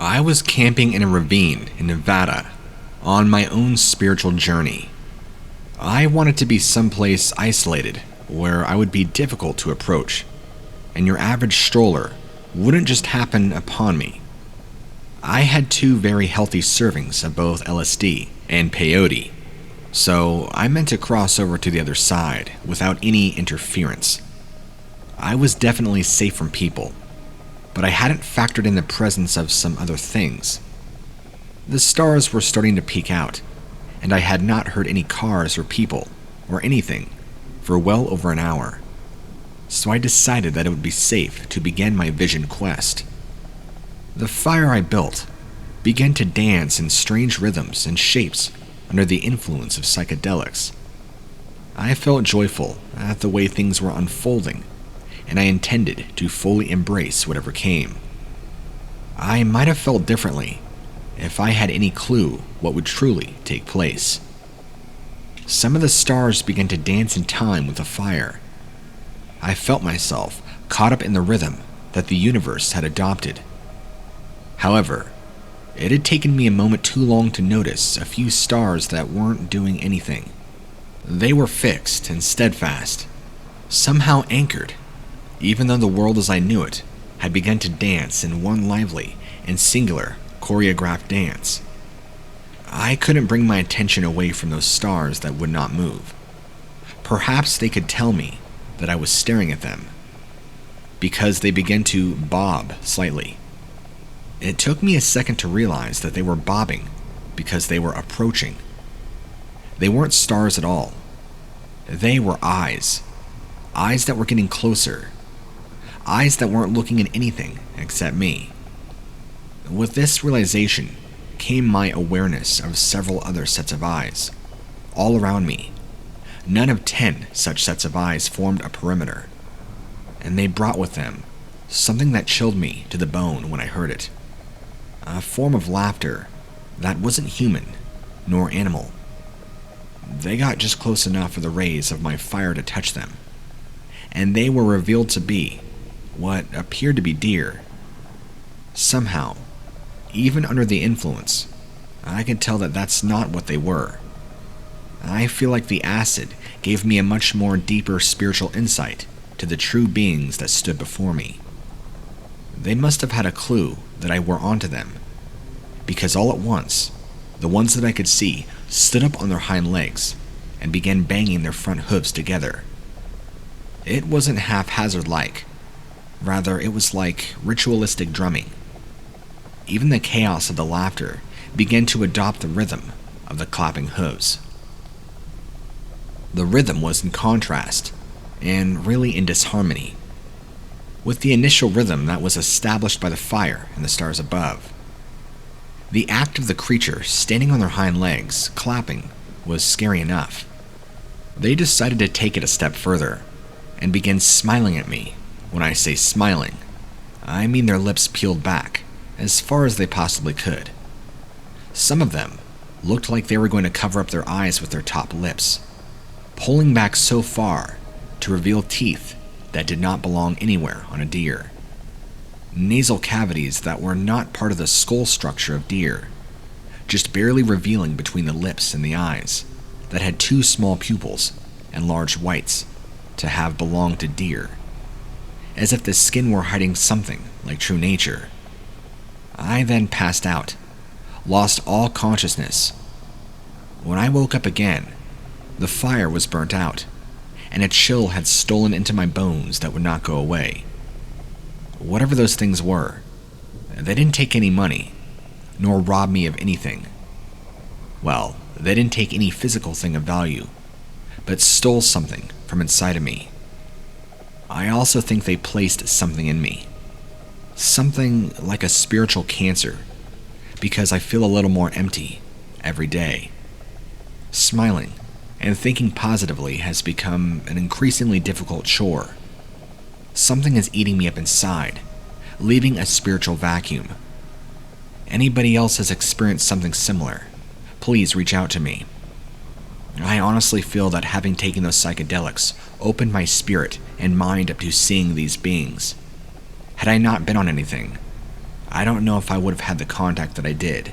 I was camping in a ravine in Nevada on my own spiritual journey. I wanted to be someplace isolated where I would be difficult to approach, and your average stroller wouldn't just happen upon me. I had 2 very healthy servings of both LSD and peyote, so I meant to cross over to the other side without any interference. I was definitely safe from people, but I hadn't factored in the presence of some other things. The stars were starting to peek out, and I had not heard any cars or people or anything for well over an hour, so I decided that it would be safe to begin my vision quest. The fire I built began to dance in strange rhythms and shapes under the influence of psychedelics. I felt joyful at the way things were unfolding, and I intended to fully embrace whatever came. I might have felt differently if I had any clue what would truly take place. Some of the stars began to dance in time with the fire. I felt myself caught up in the rhythm that the universe had adopted. However, it had taken me a moment too long to notice a few stars that weren't doing anything. They were fixed and steadfast, somehow anchored, even though the world as I knew it had begun to dance in one lively and singular choreographed dance. I couldn't bring my attention away from those stars that would not move. Perhaps they could tell me that I was staring at them, because they began to bob slightly. It took me a second to realize that they were bobbing because they were approaching. They weren't stars at all. They were eyes. Eyes that were getting closer. Eyes that weren't looking at anything except me. With this realization came my awareness of several other sets of eyes, all around me. None of 10 such sets of eyes formed a perimeter, and they brought with them something that chilled me to the bone when I heard it. A form of laughter that wasn't human nor animal. They got just close enough for the rays of my fire to touch them, and they were revealed to be what appeared to be deer. Somehow, even under the influence, I could tell that that's not what they were. I feel like the acid gave me a much more deeper spiritual insight to the true beings that stood before me. They must have had a clue that I were onto them, because all at once, the ones that I could see stood up on their hind legs and began banging their front hooves together. It wasn't haphazard-like. Rather, it was like ritualistic drumming. Even the chaos of the laughter began to adopt the rhythm of the clapping hooves. The rhythm was in contrast, and really in disharmony, with the initial rhythm that was established by the fire and the stars above. The act of the creature standing on their hind legs, clapping, was scary enough. They decided to take it a step further, and began smiling at me. When I say smiling, I mean their lips peeled back, as far as they possibly could. Some of them looked like they were going to cover up their eyes with their top lips, pulling back so far to reveal teeth that did not belong anywhere on a deer. Nasal cavities that were not part of the skull structure of deer, just barely revealing between the lips and the eyes, that had 2 small pupils and large whites to have belonged to deer, as if the skin were hiding something like true nature. I then passed out, lost all consciousness. When I woke up again, the fire was burnt out, and a chill had stolen into my bones that would not go away. Whatever those things were, they didn't take any money, nor rob me of anything. Well, they didn't take any physical thing of value, but stole something from inside of me. I also think they placed something in me. Something like a spiritual cancer, because I feel a little more empty every day. Smiling and thinking positively has become an increasingly difficult chore. Something is eating me up inside, leaving a spiritual vacuum. Anybody else has experienced something similar, please reach out to me. I honestly feel that having taken those psychedelics opened my spirit and mind up to seeing these beings. Had I not been on anything, I don't know if I would have had the contact that I did.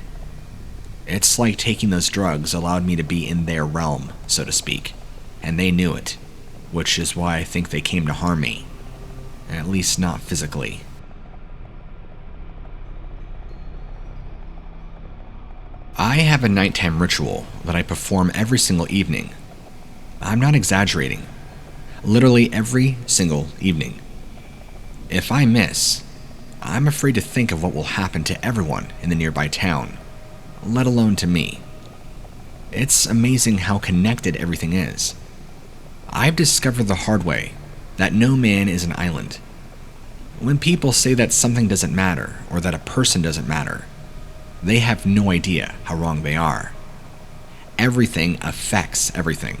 It's like taking those drugs allowed me to be in their realm, so to speak, and they knew it, which is why I think they came to harm me, at least not physically. I have a nighttime ritual that I perform every single evening. I'm not exaggerating. Literally every single evening. If I miss, I'm afraid to think of what will happen to everyone in the nearby town, let alone to me. It's amazing how connected everything is. I've discovered the hard way that no man is an island. When people say that something doesn't matter or that a person doesn't matter, they have no idea how wrong they are. Everything affects everything.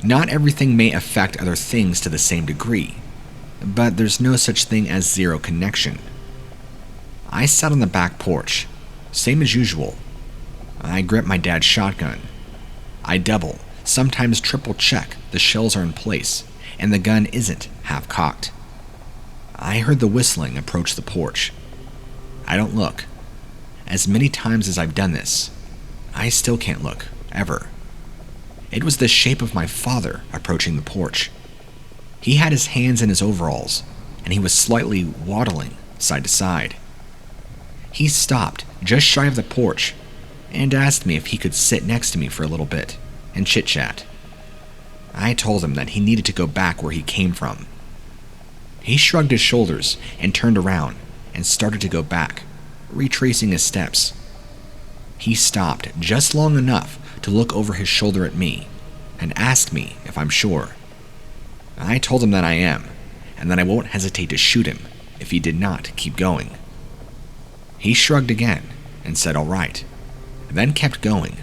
Not everything may affect other things to the same degree, but there's no such thing as zero connection. I sat on the back porch, same as usual. I grip my dad's shotgun. I double, sometimes triple check the shells are in place and the gun isn't half cocked. I heard the whistling approach the porch. I don't look. As many times as I've done this, I still can't look, ever. It was the shape of my father approaching the porch. He had his hands in his overalls, and he was slightly waddling side to side. He stopped just shy of the porch and asked me if he could sit next to me for a little bit and chit-chat. I told him that he needed to go back where he came from. He shrugged his shoulders and turned around and started to go back, retracing his steps. He stopped just long enough to look over his shoulder at me and asked me if I'm sure. I told him that I am, and that I won't hesitate to shoot him if he did not keep going. He shrugged again and said all right, then kept going.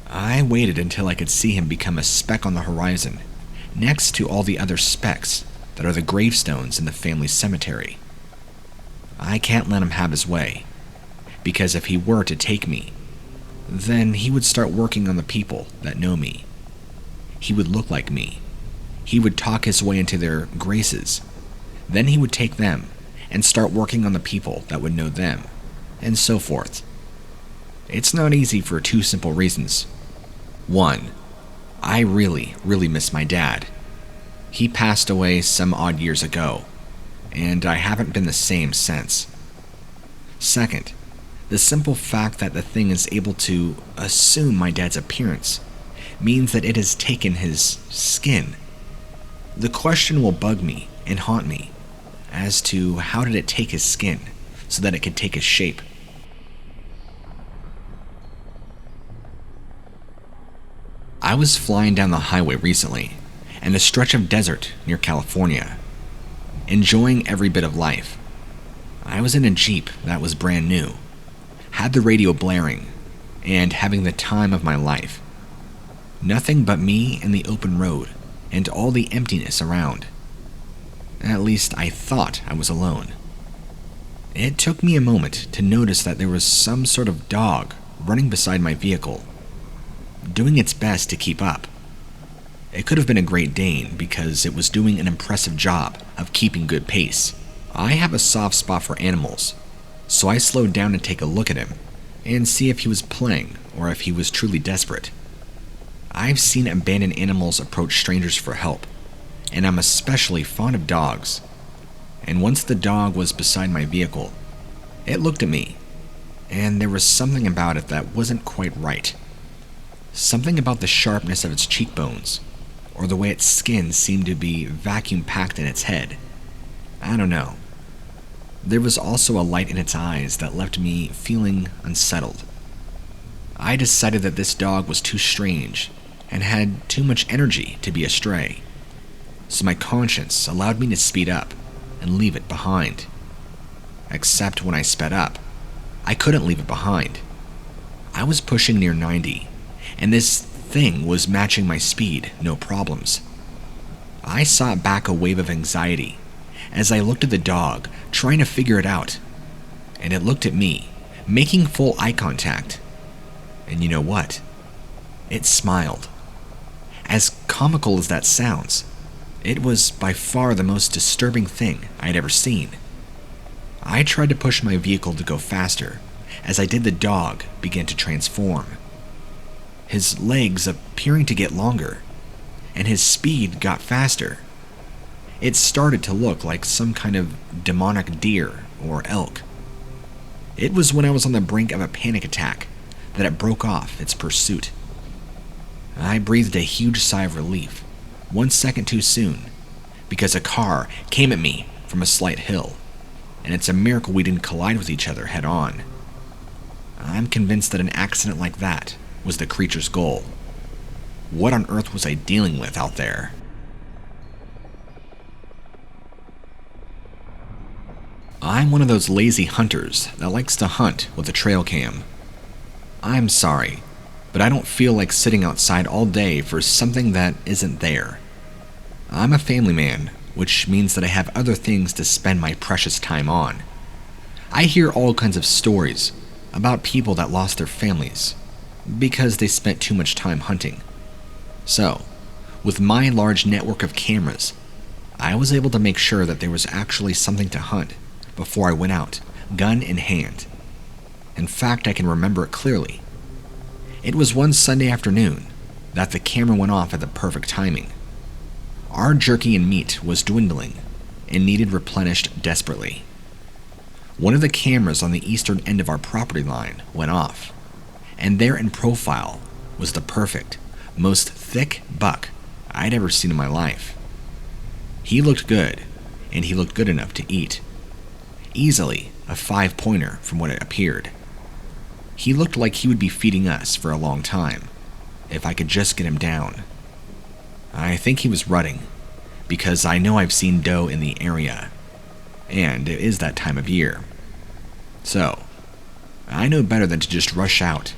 I waited until I could see him become a speck on the horizon, next to all the other specks that are the gravestones in the family cemetery. I can't let him have his way, because if he were to take me, then he would start working on the people that know me. He would look like me. He would talk his way into their graces. Then he would take them and start working on the people that would know them, and so forth. It's not easy for two simple reasons. One, I really miss my dad. He passed away some odd years ago, and I haven't been the same since. Second, the simple fact that the thing is able to assume my dad's appearance means that it has taken his skin. The question will bug me and haunt me as to how did it take his skin so that it could take his shape. I was flying down the highway recently in a stretch of desert near California, enjoying every bit of life. I was in a Jeep that was brand new, had the radio blaring, and having the time of my life. Nothing but me and the open road, and all the emptiness around. At least I thought I was alone. It took me a moment to notice that there was some sort of dog running beside my vehicle, doing its best to keep up. It could have been a Great Dane because it was doing an impressive job of keeping good pace. I have a soft spot for animals, so I slowed down to take a look at him and see if he was playing or if he was truly desperate. I've seen abandoned animals approach strangers for help, and I'm especially fond of dogs. And once the dog was beside my vehicle, it looked at me, and there was something about it that wasn't quite right. Something about the sharpness of its cheekbones, or the way its skin seemed to be vacuum-packed in its head. I don't know. There was also a light in its eyes that left me feeling unsettled. I decided that this dog was too strange and had too much energy to be a stray, so my conscience allowed me to speed up and leave it behind. Except when I sped up, I couldn't leave it behind. I was pushing near 90, and this thing was matching my speed, no problems. I sought back a wave of anxiety as I looked at the dog, trying to figure it out, and it looked at me, making full eye contact. And you know what? It smiled. As comical as that sounds, it was by far the most disturbing thing I'd ever seen. I tried to push my vehicle to go faster, as I did the dog begin to transform, his legs appearing to get longer, and his speed got faster. It started to look like some kind of demonic deer or elk. It was when I was on the brink of a panic attack that it broke off its pursuit. I breathed a huge sigh of relief, 1 second too soon, because a car came at me from a slight hill, and it's a miracle we didn't collide with each other head on. I'm convinced that an accident like that was the creature's goal. What on earth was I dealing with out there? I'm one of those lazy hunters that likes to hunt with a trail cam. I'm sorry, but I don't feel like sitting outside all day for something that isn't there. I'm a family man, which means that I have other things to spend my precious time on. I hear all kinds of stories about people that lost their families because they spent too much time hunting. So, with my large network of cameras, I was able to make sure that there was actually something to hunt before I went out, gun in hand. In fact, I can remember it clearly. It was one Sunday afternoon that the camera went off at the perfect timing. Our jerky and meat was dwindling and needed replenished desperately. One of the cameras on the eastern end of our property line went off, and there in profile was the perfect, most thick buck I'd ever seen in my life. He looked good, and he looked good enough to eat. Easily a 5-pointer from what it appeared. He looked like he would be feeding us for a long time, if I could just get him down. I think he was rutting, because I know I've seen doe in the area, and it is that time of year. So, I know better than to just rush out.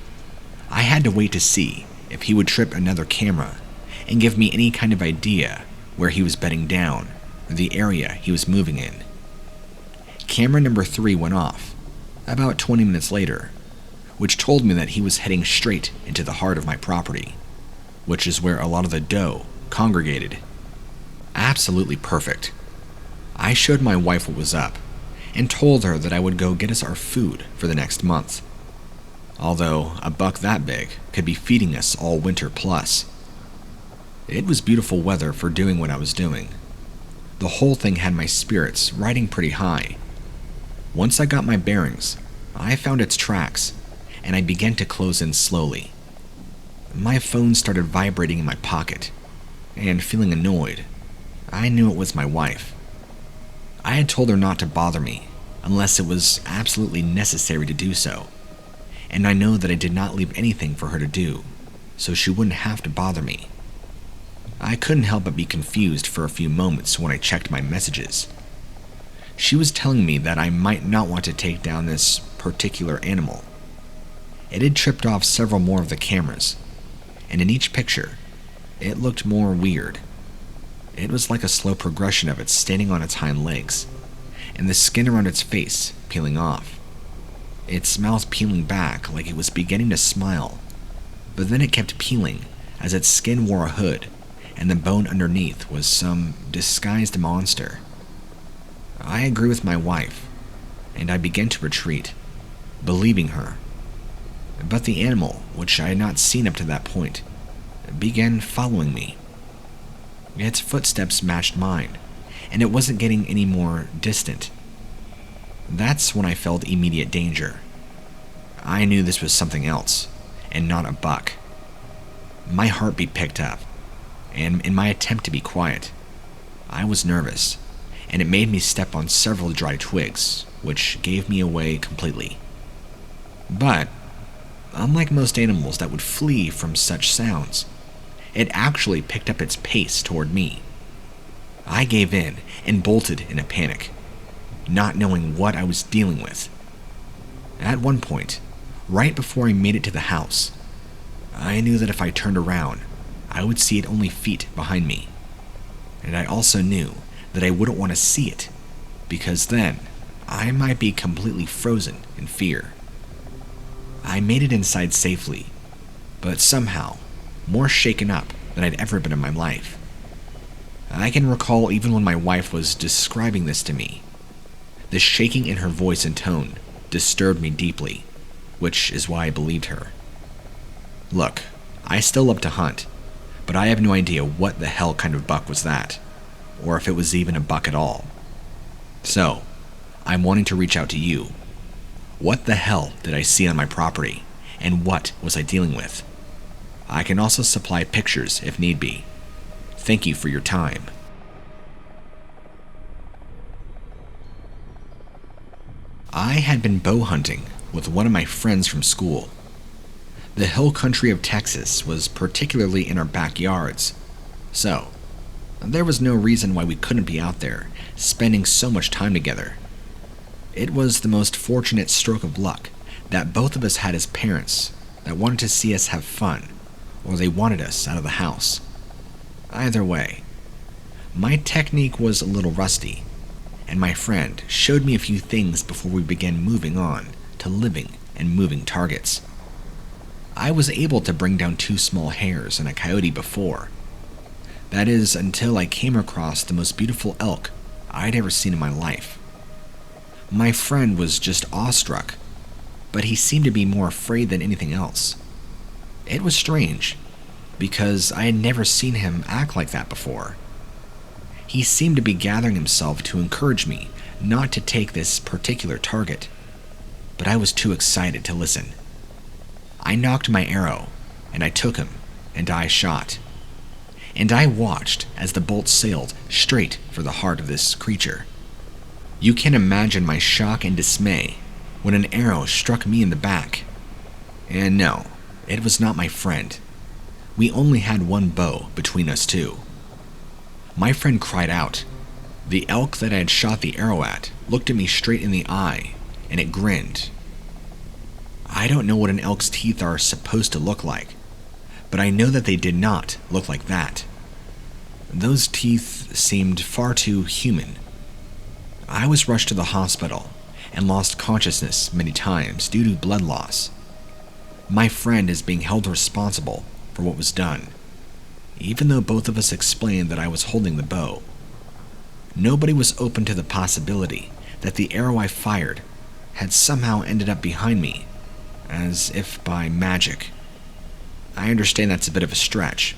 I had to wait to see if he would trip another camera and give me any kind of idea where he was bedding down or the area he was moving in. Camera number 3 went off about 20 minutes later, which told me that he was heading straight into the heart of my property, which is where a lot of the doe congregated. Absolutely perfect. I showed my wife what was up and told her that I would go get us our food for the next month. Although a buck that big could be feeding us all winter plus. It was beautiful weather for doing what I was doing. The whole thing had my spirits riding pretty high. Once I got my bearings, I found its tracks, and I began to close in slowly. My phone started vibrating in my pocket, and feeling annoyed, I knew it was my wife. I had told her not to bother me unless it was absolutely necessary to do so, and I know that I did not leave anything for her to do, so she wouldn't have to bother me. I couldn't help but be confused for a few moments when I checked my messages. She was telling me that I might not want to take down this particular animal. It had tripped off several more of the cameras, and in each picture, it looked more weird. It was like a slow progression of it standing on its hind legs, and the skin around its face peeling off. Its mouth peeling back like it was beginning to smile, but then it kept peeling as its skin wore a hood, and the bone underneath was some disguised monster. I agree with my wife, and I began to retreat, believing her. But the animal, which I had not seen up to that point, began following me. Its footsteps matched mine, and it wasn't getting any more distant. That's when I felt immediate danger. I knew this was something else, and not a buck. My heartbeat picked up, and in my attempt to be quiet, I was nervous, and it made me step on several dry twigs, which gave me away completely. But, unlike most animals that would flee from such sounds, it actually picked up its pace toward me. I gave in and bolted in a panic, not knowing what I was dealing with. At one point, right before I made it to the house, I knew that if I turned around, I would see it only feet behind me. And I also knew that I wouldn't want to see it, because then I might be completely frozen in fear. I made it inside safely, but somehow more shaken up than I'd ever been in my life. I can recall even when my wife was describing this to me, The shaking in her voice and tone disturbed me deeply, which is why I believed her. Look, I still love to hunt, but I have no idea what the hell kind of buck was that, or if it was even a buck at all. So, I'm wanting to reach out to you. What the hell did I see on my property, and what was I dealing with? I can also supply pictures if need be. Thank you for your time. I had been bow hunting with one of my friends from school. The hill country of Texas was particularly in our backyards, so there was no reason why we couldn't be out there, spending so much time together. It was the most fortunate stroke of luck that both of us had as parents that wanted to see us have fun, or they wanted us out of the house. Either way, my technique was a little rusty, and my friend showed me a few things before we began moving on to living and moving targets. I was able to bring down 2 small hares and a coyote before. That is, until I came across the most beautiful elk I'd ever seen in my life. My friend was just awestruck, but he seemed to be more afraid than anything else. It was strange, because I had never seen him act like that before. He seemed to be gathering himself to encourage me not to take this particular target, but I was too excited to listen. I knocked my arrow, and I took him, and I shot. And I watched as the bolt sailed straight for the heart of this creature. You can imagine my shock and dismay when an arrow struck me in the back. And no, it was not my friend. We only had one bow between us two. My friend cried out. The elk that I had shot the arrow at looked at me straight in the eye, and it grinned. I don't know what an elk's teeth are supposed to look like, but I know that they did not look like that. Those teeth seemed far too human. I was rushed to the hospital and lost consciousness many times due to blood loss. My friend is being held responsible for what was done, even though both of us explained that I was holding the bow. Nobody was open to the possibility that the arrow I fired had somehow ended up behind me, as if by magic. I understand that's a bit of a stretch,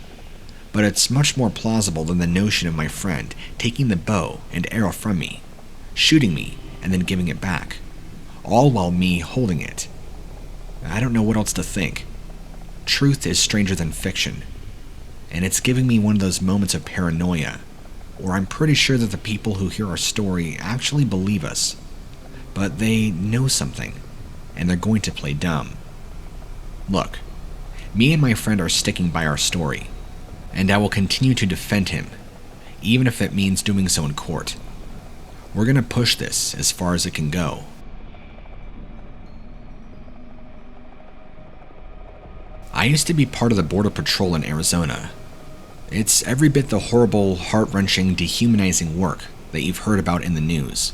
but it's much more plausible than the notion of my friend taking the bow and arrow from me, shooting me, and then giving it back, all while me holding it. I don't know what else to think. Truth is stranger than fiction, and it's giving me one of those moments of paranoia, where I'm pretty sure that the people who hear our story actually believe us, but they know something, and they're going to play dumb. Look, me and my friend are sticking by our story, and I will continue to defend him, even if it means doing so in court. We're going to push this as far as it can go. I used to be part of the Border Patrol in Arizona. It's every bit the horrible, heart-wrenching, dehumanizing work that you've heard about in the news.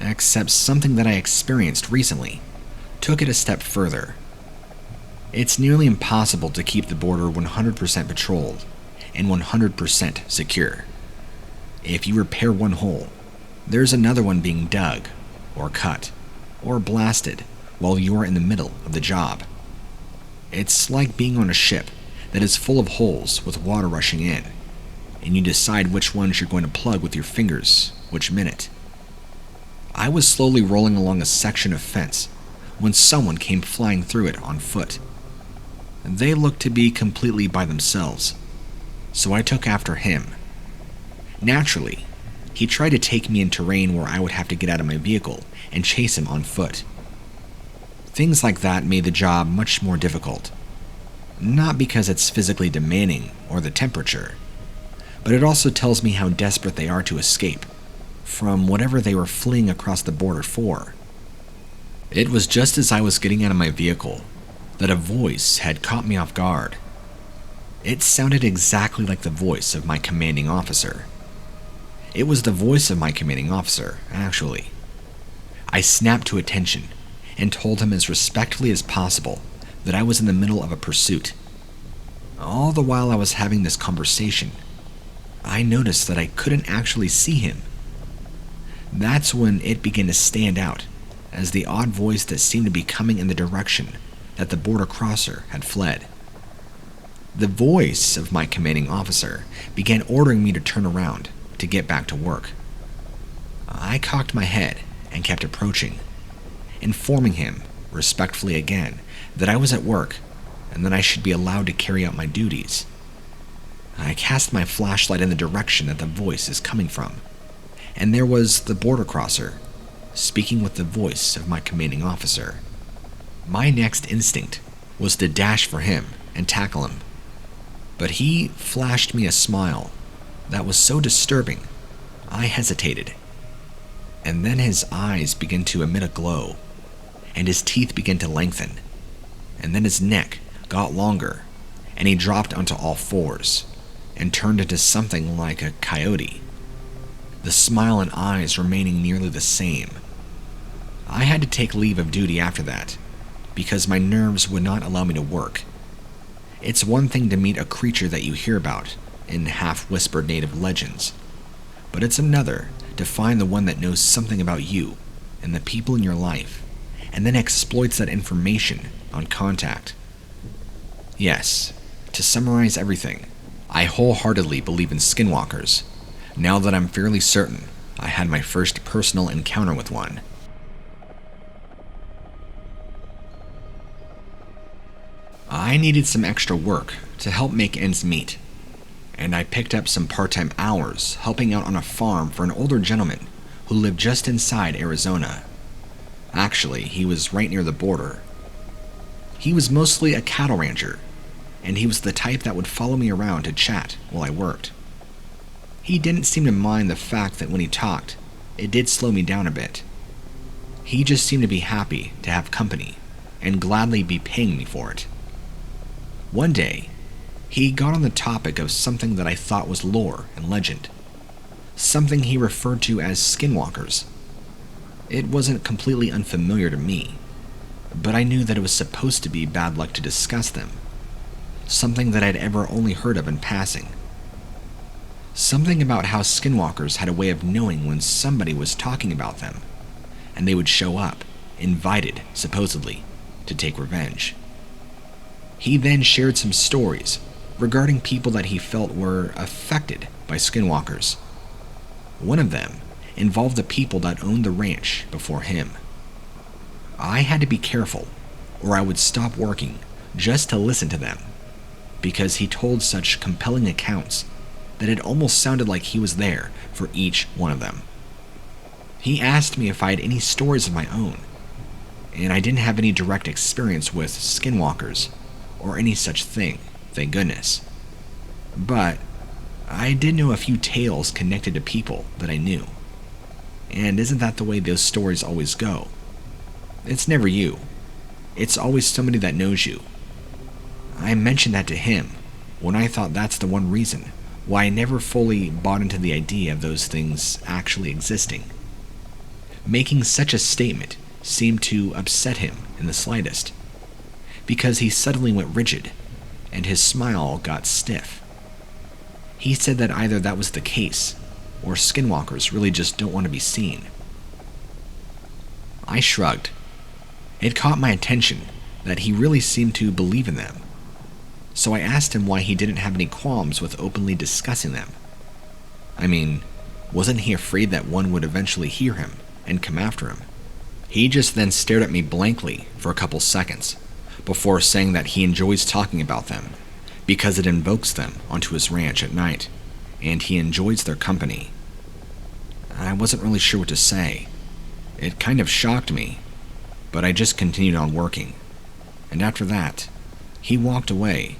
Except something that I experienced recently took it a step further. It's nearly impossible to keep the border 100% patrolled and 100% secure. If you repair one hole, there's another one being dug, or cut, or blasted while you're in the middle of the job. It's like being on a ship that is full of holes with water rushing in, and you decide which ones you're going to plug with your fingers which minute. I was slowly rolling along a section of fence when someone came flying through it on foot. They looked to be completely by themselves, so I took after him. Naturally, he tried to take me in terrain where I would have to get out of my vehicle and chase him on foot. Things like that made the job much more difficult. Not because it's physically demanding or the temperature, but it also tells me how desperate they are to escape from whatever they were fleeing across the border for. It was just as I was getting out of my vehicle that a voice had caught me off guard. It sounded exactly like the voice of my commanding officer. It was the voice of my commanding officer, actually. I snapped to attention and told him as respectfully as possible that I was in the middle of a pursuit. All the while I was having this conversation, I noticed that I couldn't actually see him. That's when it began to stand out as the odd voice that seemed to be coming in the direction that the border crosser had fled. The voice of my commanding officer began ordering me to turn around to get back to work. I cocked my head and kept approaching, informing him respectfully again that I was at work and that I should be allowed to carry out my duties. I cast my flashlight in the direction that the voice is coming from, and there was the border crosser speaking with the voice of my commanding officer. My next instinct was to dash for him and tackle him, but he flashed me a smile that was so disturbing I hesitated. And then his eyes began to emit a glow, and his teeth began to lengthen, and then his neck got longer, and he dropped onto all fours and turned into something like a coyote, the smile and eyes remaining nearly the same. I had to take leave of duty after that, because my nerves would not allow me to work. It's one thing to meet a creature that you hear about in half-whispered native legends, but it's another to find the one that knows something about you and the people in your life, and then exploits that information on contact. Yes, to summarize everything, I wholeheartedly believe in skinwalkers, now that I'm fairly certain I had my first personal encounter with one. I needed some extra work to help make ends meet, and I picked up some part-time hours helping out on a farm for an older gentleman who lived just inside Arizona. Actually, he was right near the border. He was mostly a cattle rancher, and he was the type that would follow me around to chat while I worked. He didn't seem to mind the fact that when he talked, it did slow me down a bit. He just seemed to be happy to have company and gladly be paying me for it. One day, he got on the topic of something that I thought was lore and legend, something he referred to as skinwalkers. It wasn't completely unfamiliar to me, but I knew that it was supposed to be bad luck to discuss them, something that I'd ever only heard of in passing. Something about how skinwalkers had a way of knowing when somebody was talking about them, and they would show up, invited, supposedly, to take revenge. He then shared some stories regarding people that he felt were affected by skinwalkers. One of them involved the people that owned the ranch before him. I had to be careful, or I would stop working just to listen to them, because he told such compelling accounts that it almost sounded like he was there for each one of them. He asked me if I had any stories of my own, and I didn't have any direct experience with skinwalkers or any such thing, thank goodness. But I did know a few tales connected to people that I knew. And isn't that the way those stories always go? It's never you. It's always somebody that knows you. I mentioned that to him when I thought that's the one reason why I never fully bought into the idea of those things actually existing. Making such a statement seemed to upset him in the slightest, because he suddenly went rigid, and his smile got stiff. He said that either that was the case, or skinwalkers really just don't want to be seen. I shrugged. It caught my attention that he really seemed to believe in them, so I asked him why he didn't have any qualms with openly discussing them. I mean, wasn't he afraid that one would eventually hear him and come after him? He just then stared at me blankly for a couple seconds, before saying that he enjoys talking about them because it invokes them onto his ranch at night, and he enjoys their company. I wasn't really sure what to say. It kind of shocked me, but I just continued on working, and after that, he walked away,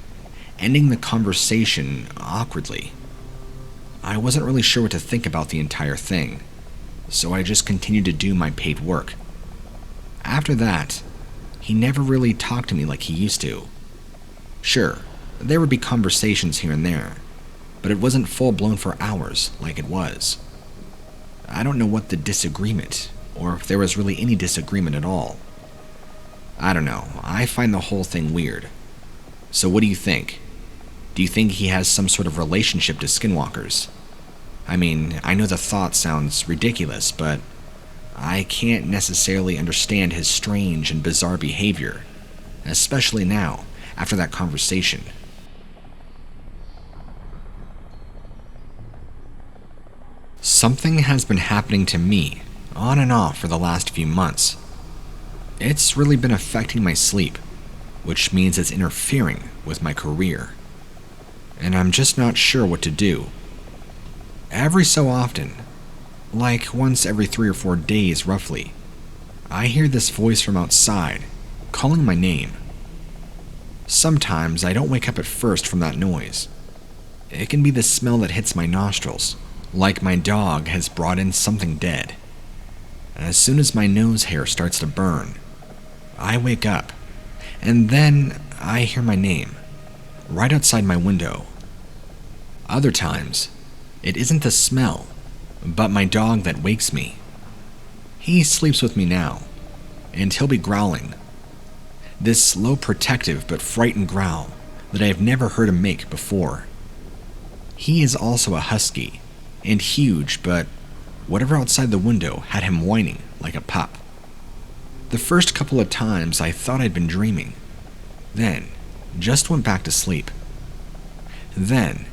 ending the conversation awkwardly. I wasn't really sure what to think about the entire thing, so I just continued to do my paid work. After that, he never really talked to me like he used to. Sure, there would be conversations here and there, but it wasn't full-blown for hours like it was. I don't know what the disagreement, or if there was really any disagreement at all. I don't know, I find the whole thing weird. So what do you think? Do you think he has some sort of relationship to skinwalkers? I mean, I know the thought sounds ridiculous, but I can't necessarily understand his strange and bizarre behavior, especially now, after that conversation. Something has been happening to me, on and off for the last few months. It's really been affecting my sleep, which means it's interfering with my career. And I'm just not sure what to do. Every so often, like once every 3 or 4 days roughly, I hear this voice from outside, calling my name. Sometimes I don't wake up at first from that noise. It can be the smell that hits my nostrils, like my dog has brought in something dead. As soon as my nose hair starts to burn, I wake up, and then I hear my name, right outside my window. Other times, it isn't the smell, but my dog that wakes me. He sleeps with me now, and he'll be growling. This low protective but frightened growl that I have never heard him make before. He is also a husky, and huge, but whatever outside the window had him whining like a pup. The first couple of times I thought I'd been dreaming, then just went back to sleep. Then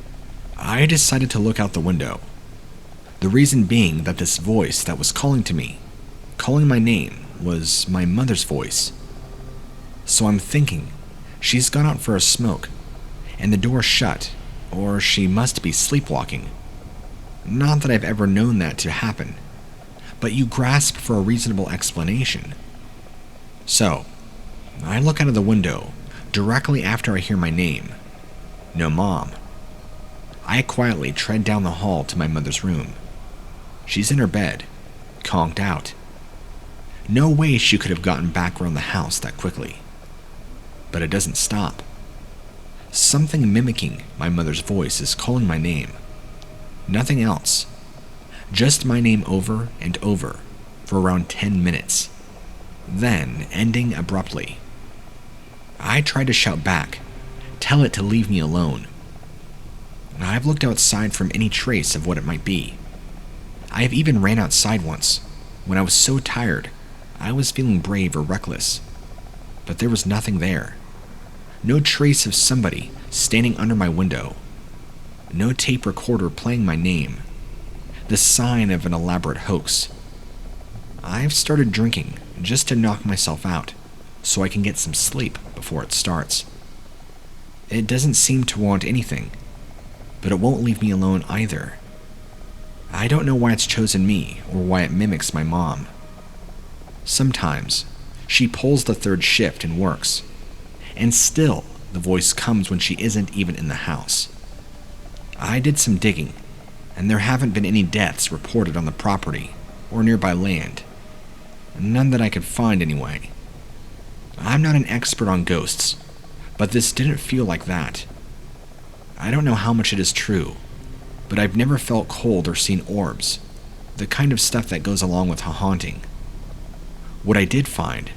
I decided to look out the window. The reason being that this voice that was calling to me, calling my name, was my mother's voice. So I'm thinking, she's gone out for a smoke, and the door shut, or she must be sleepwalking. Not that I've ever known that to happen, but you grasp for a reasonable explanation. So, I look out of the window directly after I hear my name. No Mom. I quietly tread down the hall to my mother's room. She's in her bed, conked out. No way she could have gotten back around the house that quickly. But it doesn't stop. Something mimicking my mother's voice is calling my name. Nothing else. Just my name over and over for around 10 minutes. Then ending abruptly. I tried to shout back, tell it to leave me alone. I've looked outside from any trace of what it might be. I have even ran outside once, when I was so tired, I was feeling brave or reckless. But there was nothing there. No trace of somebody standing under my window. No tape recorder playing my name. The sign of an elaborate hoax. I've started drinking just to knock myself out, so I can get some sleep before it starts. It doesn't seem to want anything, but it won't leave me alone either. I don't know why it's chosen me or why it mimics my mom. Sometimes she pulls the third shift and works, and still the voice comes when she isn't even in the house. I did some digging, and there haven't been any deaths reported on the property or nearby land. None that I could find anyway. I'm not an expert on ghosts, but this didn't feel like that. I don't know how much it is true, but I've never felt cold or seen orbs, the kind of stuff that goes along with a haunting. What I did find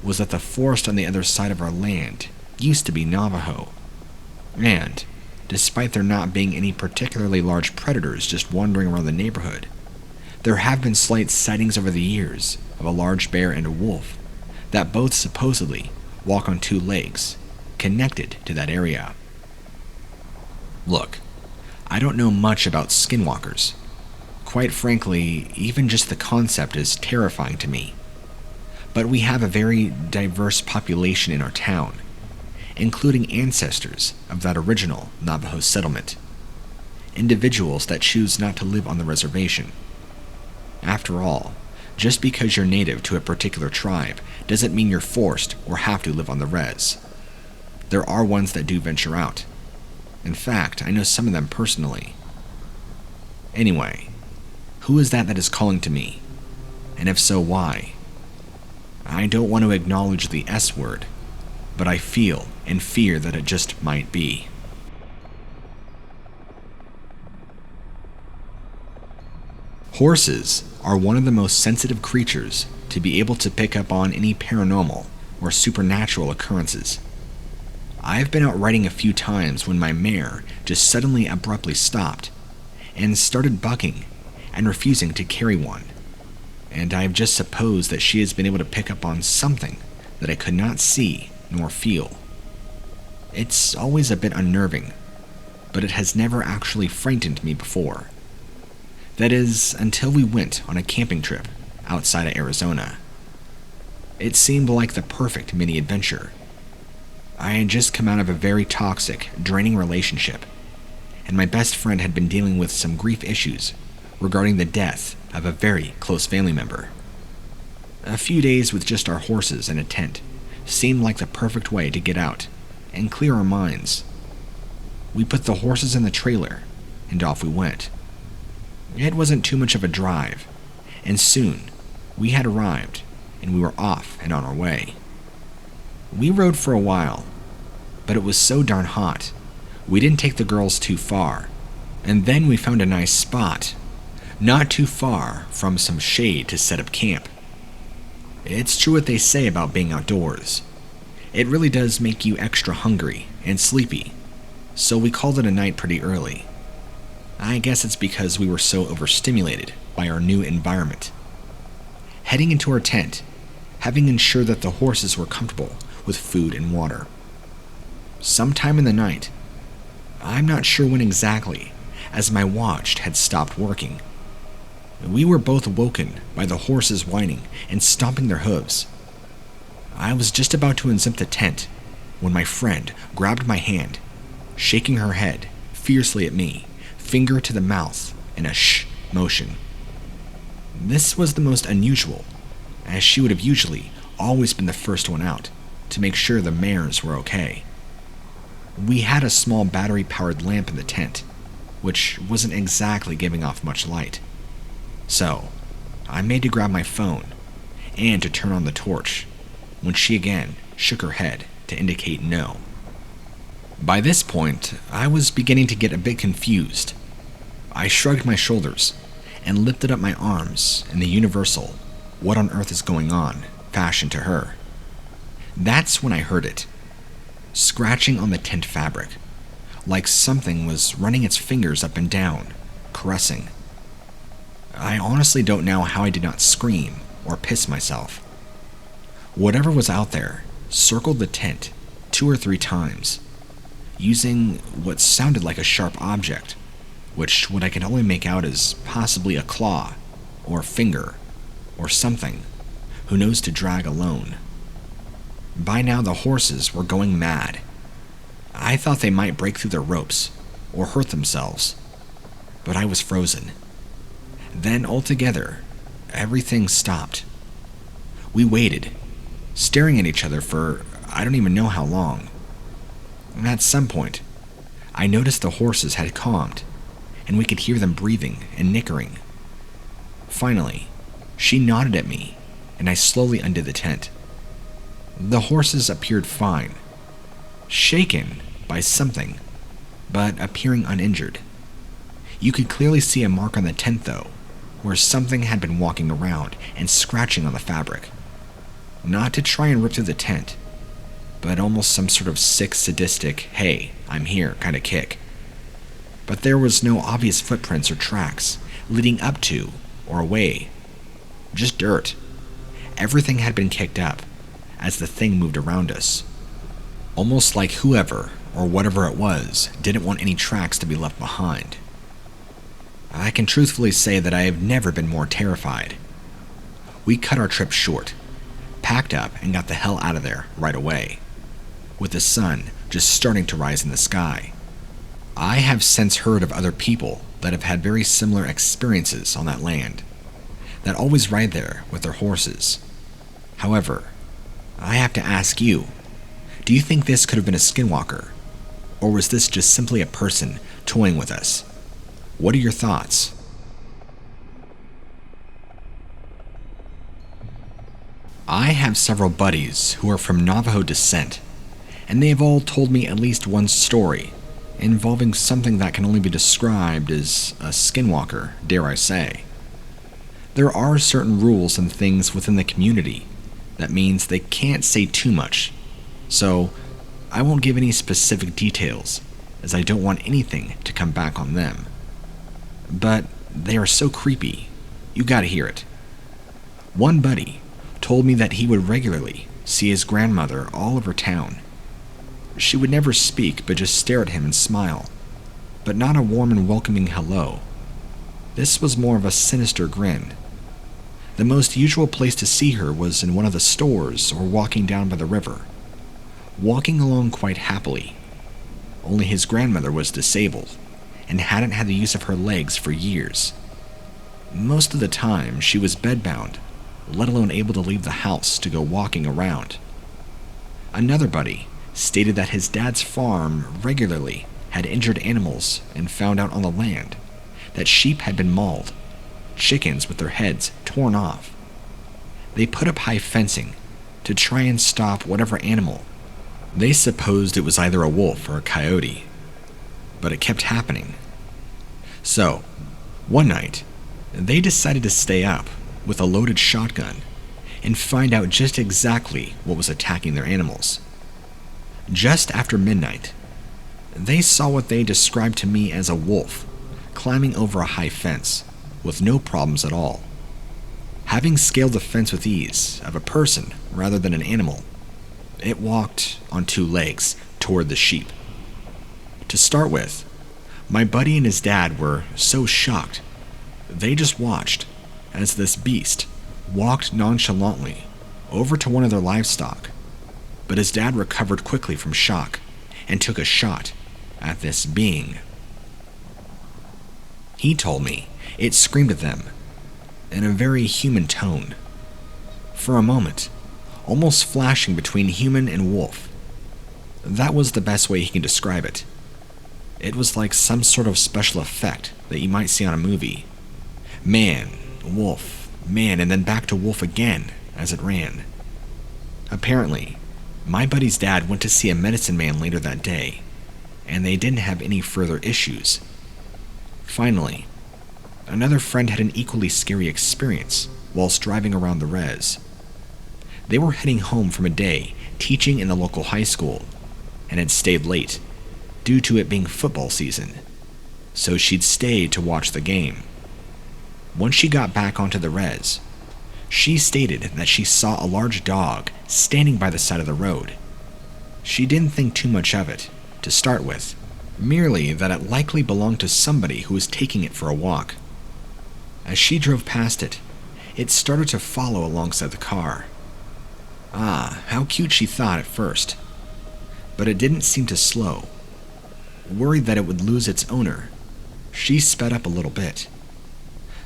was that the forest on the other side of our land used to be Navajo, and despite there not being any particularly large predators just wandering around the neighborhood, there have been slight sightings over the years of a large bear and a wolf that both supposedly walk on 2 legs, connected to that area. Look, I don't know much about skinwalkers. Quite frankly, even just the concept is terrifying to me. But we have a very diverse population in our town, including ancestors of that original Navajo settlement. Individuals that choose not to live on the reservation. After all, just because you're native to a particular tribe doesn't mean you're forced or have to live on the res. There are ones that do venture out. In fact, I know some of them personally. Anyway, who is that is calling to me? And if so, why? I don't want to acknowledge the S word, but I feel and fear that it just might be. Horses are one of the most sensitive creatures to be able to pick up on any paranormal or supernatural occurrences. I've been out riding a few times when my mare just suddenly abruptly stopped, and started bucking and refusing to carry one, and I have just supposed that she has been able to pick up on something that I could not see nor feel. It's always a bit unnerving, but it has never actually frightened me before. That is, until we went on a camping trip outside of Arizona. It seemed like the perfect mini-adventure. I had just come out of a very toxic, draining relationship, and my best friend had been dealing with some grief issues regarding the death of a very close family member. A few days with just our horses and a tent seemed like the perfect way to get out and clear our minds. We put the horses in the trailer, and off we went. It wasn't too much of a drive, and soon we had arrived, and we were off and on our way. We rode for a while, but it was so darn hot, we didn't take the girls too far, and then we found a nice spot, not too far from some shade to set up camp. It's true what they say about being outdoors. It really does make you extra hungry and sleepy, so we called it a night pretty early. I guess it's because we were so overstimulated by our new environment. Heading into our tent, having ensured that the horses were comfortable with food and water. Sometime in the night, I'm not sure when exactly, as my watch had stopped working, we were both woken by the horses whining and stomping their hooves. I was just about to unzip the tent when my friend grabbed my hand, shaking her head fiercely at me, finger to the mouth in a shh motion. This was the most unusual, as she would have usually always been the first one out to make sure the mares were okay. We had a small battery-powered lamp in the tent, which wasn't exactly giving off much light. So, I made to grab my phone and to turn on the torch when she again shook her head to indicate no. By this point, I was beginning to get a bit confused. I shrugged my shoulders and lifted up my arms in the universal "what on earth is going on" fashion to her. That's when I heard it, scratching on the tent fabric, like something was running its fingers up and down, caressing. I honestly don't know how I did not scream or piss myself. Whatever was out there circled the tent 2 or 3 times, using what sounded like a sharp object, which what I can only make out is possibly a claw, or finger, or something, who knows to drag alone. By now the horses were going mad. I thought they might break through their ropes, or hurt themselves, but I was frozen. Then altogether, everything stopped. We waited, staring at each other for I don't even know how long. At some point, I noticed the horses had calmed, and we could hear them breathing and nickering. Finally, she nodded at me, and I slowly undid the tent. The horses appeared fine, shaken by something, but appearing uninjured. You could clearly see a mark on the tent, though, where something had been walking around and scratching on the fabric. Not to try and rip through the tent, but almost some sort of sick, sadistic, "hey, I'm here" kind of kick. But there was no obvious footprints or tracks leading up to or away. Just dirt. Everything had been kicked up as the thing moved around us. Almost like whoever or whatever it was didn't want any tracks to be left behind. I can truthfully say that I have never been more terrified. We cut our trip short, packed up, and got the hell out of there right away, with the sun just starting to rise in the sky. I have since heard of other people that have had very similar experiences on that land, that always ride there with their horses. However, I have to ask you, do you think this could have been a skinwalker? Or was this just simply a person toying with us? What are your thoughts? I have several buddies who are from Navajo descent, and they have all told me at least one story involving something that can only be described as a skinwalker, dare I say. There are certain rules and things within the community that means they can't say too much, so I won't give any specific details, as I don't want anything to come back on them. but they are so creepy. You gotta hear it. One buddy told me that he would regularly see his grandmother all over town. She would never speak but just stare at him and smile, but not a warm and welcoming hello. This was more of a sinister grin. The most usual place to see her was in one of the stores or walking down by the river, walking along quite happily. Only his grandmother was disabled and hadn't had the use of her legs for years. Most of the time, she was bedbound, let alone able to leave the house to go walking around. Another buddy stated that his dad's farm regularly had injured animals and found out on the land that sheep had been mauled, chickens with their heads torn off. They put up high fencing to try and stop whatever animal. They supposed it was either a wolf or a coyote, but it kept happening. So, one night, they decided to stay up with a loaded shotgun and find out just exactly what was attacking their animals. Just after midnight, they saw what they described to me as a wolf climbing over a high fence with no problems at all. Having scaled the fence with ease of a person rather than an animal, it walked on two legs toward the sheep. To start with, my buddy and his dad were so shocked, they just watched as this beast walked nonchalantly over to one of their livestock, but his dad recovered quickly from shock and took a shot at this being. He told me it screamed at them in a very human tone. For a moment, almost flashing between human and wolf. That was the best way he can describe it. It was like some sort of special effect that you might see on a movie. Man, wolf, man, and then back to wolf again as it ran. Apparently, my buddy's dad went to see a medicine man later that day, and they didn't have any further issues. Finally, another friend had an equally scary experience whilst driving around the res. They were heading home from a day teaching in the local high school and had stayed late due to it being football season, so she'd stayed to watch the game. Once she got back onto the res, she stated that she saw a large dog standing by the side of the road. She didn't think too much of it to start with, merely that it likely belonged to somebody who was taking it for a walk. As she drove past it, it started to follow alongside the car. Ah, how cute she thought at first. But it didn't seem to slow. Worried that it would lose its owner, she sped up a little bit.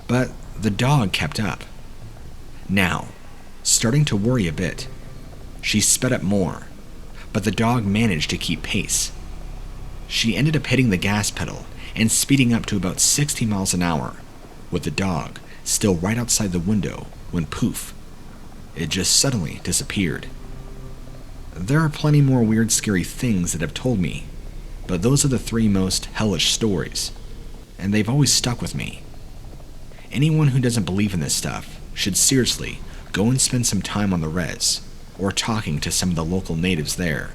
But the dog kept up. Now, starting to worry a bit, she sped up more, but the dog managed to keep pace. She ended up hitting the gas pedal and speeding up to about 60 miles an hour, with the dog still right outside the window when poof, it just suddenly disappeared. There are plenty more weird, scary things that have told me, but those are the three most hellish stories, and they've always stuck with me. Anyone who doesn't believe in this stuff should seriously go and spend some time on the res, or talking to some of the local natives there.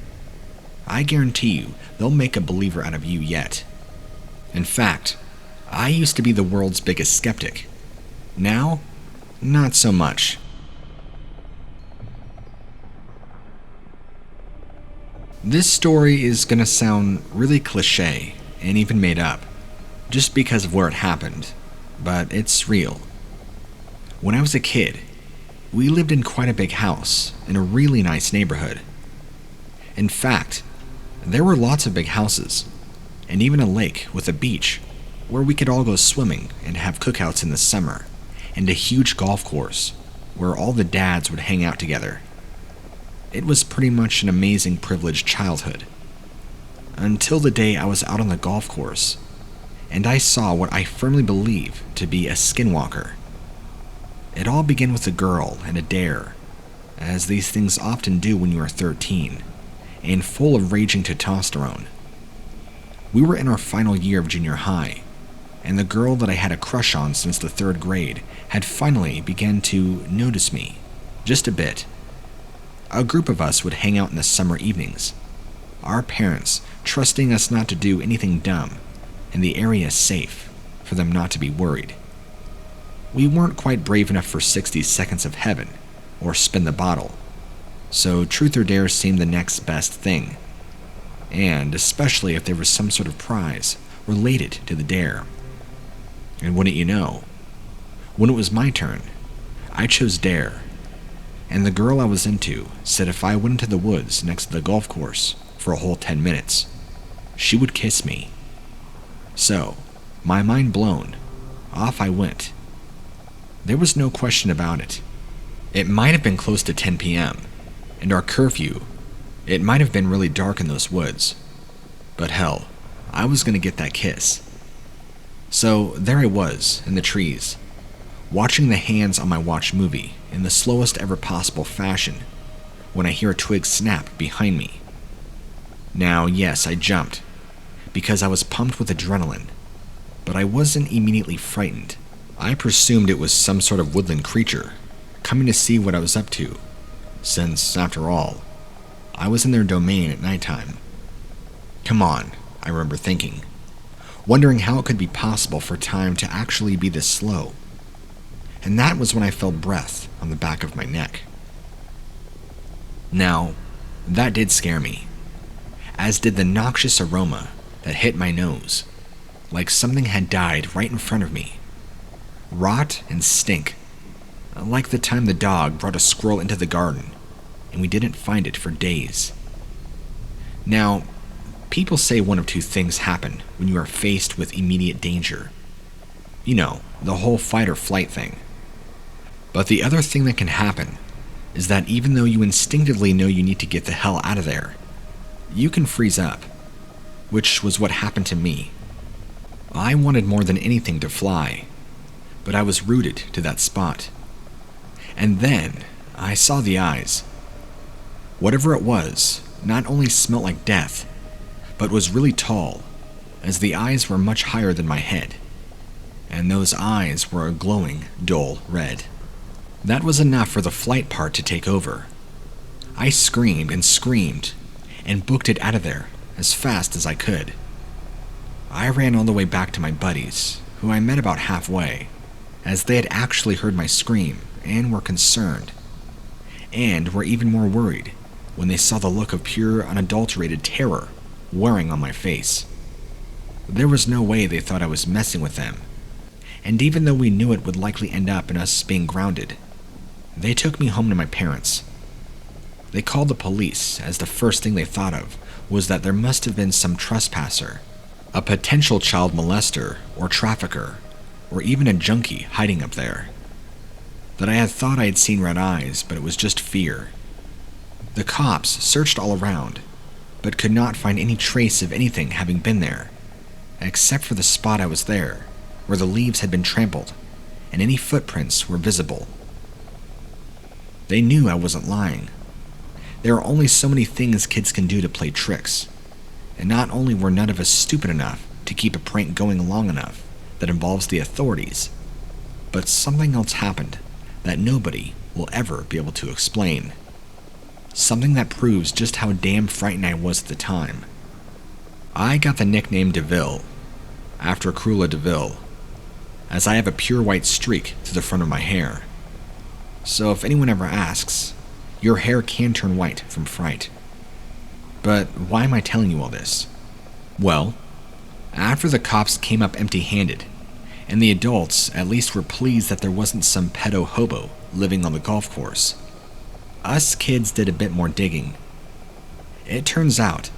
I guarantee you they'll make a believer out of you yet. In fact, I used to be the world's biggest skeptic. Now, not so much. This story is gonna sound really cliche and even made up, just because of where it happened, but it's real. When I was a kid, we lived in quite a big house in a really nice neighborhood. In fact, there were lots of big houses, and even a lake with a beach where we could all go swimming and have cookouts in the summer, and a huge golf course where all the dads would hang out together. It was pretty much an amazing, privileged childhood. Until the day I was out on the golf course, and I saw what I firmly believe to be a skinwalker. It all began with a girl and a dare, as these things often do when you are 13, and full of raging testosterone. We were in our final year of junior high, and the girl that I had a crush on since the 3rd grade had finally begun to notice me, just a bit. A group of us would hang out in the summer evenings, our parents trusting us not to do anything dumb, and the area safe, for them not to be worried. We weren't quite brave enough for 60 seconds of heaven or spin the bottle, so truth or dare seemed the next best thing, and especially if there was some sort of prize related to the dare. And wouldn't you know, when it was my turn, I chose dare, and the girl I was into said if I went into the woods next to the golf course for a whole 10 minutes, she would kiss me. So, my mind blown, off I went. There was no question about it. It might have been close to 10 p.m., and our curfew, it might have been really dark in those woods. But hell, I was going to get that kiss. So there I was, in the trees, watching the hands on my watch movie in the slowest ever possible fashion, when I hear a twig snap behind me. Now, yes, I jumped, because I was pumped with adrenaline, but I wasn't immediately frightened. I presumed it was some sort of woodland creature, coming to see what I was up to, since, after all, I was in their domain at nighttime. Come on, I remember thinking, wondering how it could be possible for time to actually be this slow. And that was when I felt breath on the back of my neck. Now, that did scare me, as did the noxious aroma that hit my nose, like something had died right in front of me. Rot and stink, like the time the dog brought a squirrel into the garden and we didn't find it for days. Now, people say one of two things happen when you are faced with immediate danger. You know, the whole fight or flight thing. But the other thing that can happen is that even though you instinctively know you need to get the hell out of there, you can freeze up, which was what happened to me. I wanted more than anything to fly, but I was rooted to that spot. And then I saw the eyes. Whatever it was not only smelt like death, but was really tall, as the eyes were much higher than my head, and those eyes were a glowing, dull red. That was enough for the flight part to take over. I screamed and booked it out of there as fast as I could. I ran all the way back to my buddies, who I met about halfway, as they had actually heard my scream and were concerned, and were even more worried when they saw the look of pure, unadulterated terror wearing on my face. There was no way they thought I was messing with them, and even though we knew it would likely end up in us being grounded, they took me home to my parents. They called the police, as the first thing they thought of was that there must have been some trespasser, a potential child molester or trafficker, or even a junkie hiding up there. That I had thought I had seen red eyes, but it was just fear. The cops searched all around, but could not find any trace of anything having been there, except for the spot I was there, where the leaves had been trampled, and any footprints were visible. They knew I wasn't lying. There are only so many things kids can do to play tricks, and not only were none of us stupid enough to keep a prank going long enough that involves the authorities, but something else happened that nobody will ever be able to explain. Something that proves just how damn frightened I was at the time. I got the nickname DeVille, after Cruella DeVille, as I have a pure white streak through the front of my hair. So if anyone ever asks, your hair can turn white from fright. But why am I telling you all this? Well, after the cops came up empty-handed, and the adults at least were pleased that there wasn't some pedo hobo living on the golf course, us kids did a bit more digging. It turns out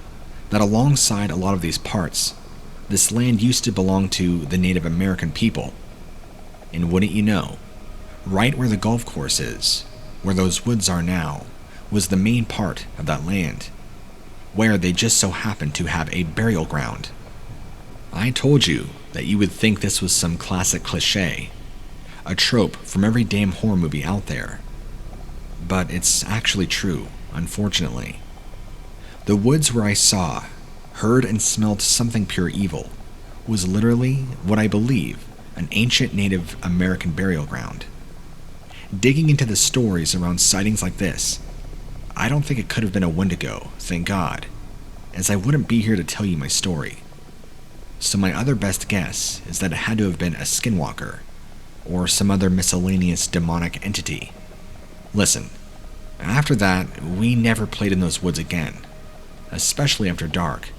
that alongside a lot of these parts, this land used to belong to the Native American people. And wouldn't you know, right where the golf course is, where those woods are now, was the main part of that land, where they just so happened to have a burial ground. I told you that you would think this was some classic cliché, a trope from every damn horror movie out there. But it's actually true, unfortunately. The woods where I saw, heard, and smelled something pure evil was literally what I believe an ancient Native American burial ground. Digging into the stories around sightings like this, I don't think it could have been a Wendigo, thank God, as I wouldn't be here to tell you my story. So my other best guess is that it had to have been a skinwalker, or some other miscellaneous demonic entity. Listen, after that, we never played in those woods again, especially after dark.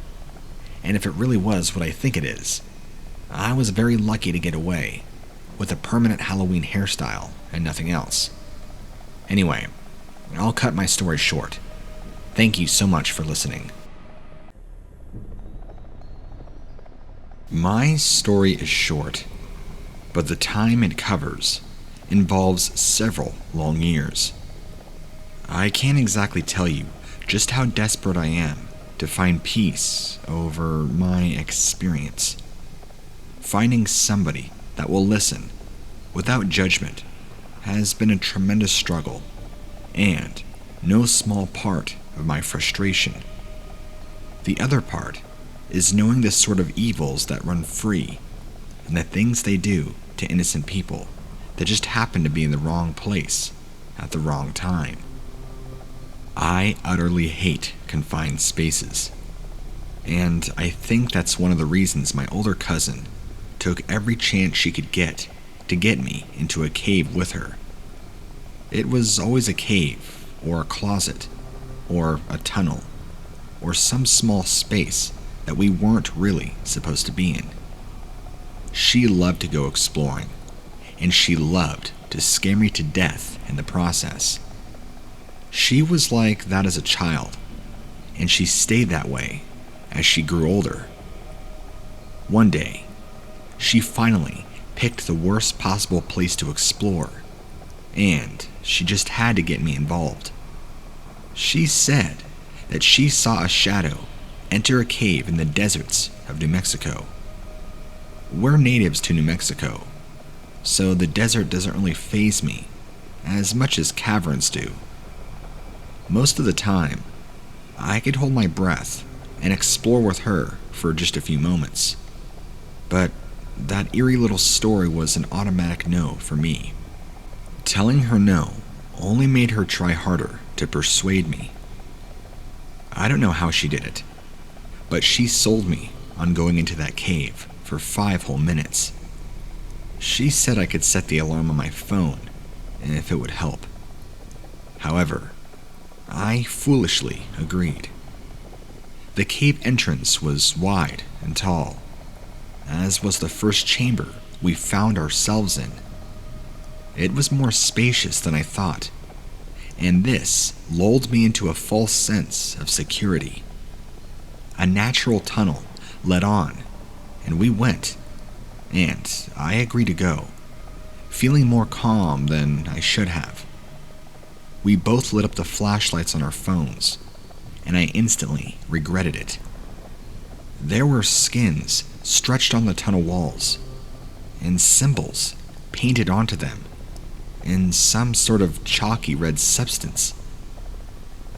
And if it really was what I think it is, I was very lucky to get away with a permanent Halloween hairstyle and nothing else. Anyway, I'll cut my story short. Thank you so much for listening. My story is short, but the time it covers involves several long years. I can't exactly tell you just how desperate I am to find peace over my experience. Finding somebody that will listen without judgment has been a tremendous struggle, and no small part of my frustration. The other part is knowing the sort of evils that run free and the things they do to innocent people that just happen to be in the wrong place at the wrong time. I utterly hate confined spaces, and I think that's one of the reasons my older cousin took every chance she could get to get me into a cave with her. It was always a cave, or a closet, or a tunnel, or some small space that we weren't really supposed to be in. She loved to go exploring, and she loved to scare me to death in the process. She was like that as a child, and she stayed that way as she grew older. One day, she finally picked the worst possible place to explore, and she just had to get me involved. She said that she saw a shadow enter a cave in the deserts of New Mexico. We're natives to New Mexico, so the desert doesn't really faze me as much as caverns do. Most of the time, I could hold my breath and explore with her for just a few moments, but that eerie little story was an automatic no for me. Telling her no only made her try harder to persuade me. I don't know how she did it, but she sold me on going into that cave for 5 whole minutes. She said I could set the alarm on my phone if it would help. However, I foolishly agreed. The cave entrance was wide and tall, as was the first chamber we found ourselves in. It was more spacious than I thought, and this lulled me into a false sense of security. A natural tunnel led on, and we went, and I agreed to go, feeling more calm than I should have. We both lit up the flashlights on our phones, and I instantly regretted it. There were skins stretched on the tunnel walls, and symbols painted onto them in some sort of chalky red substance.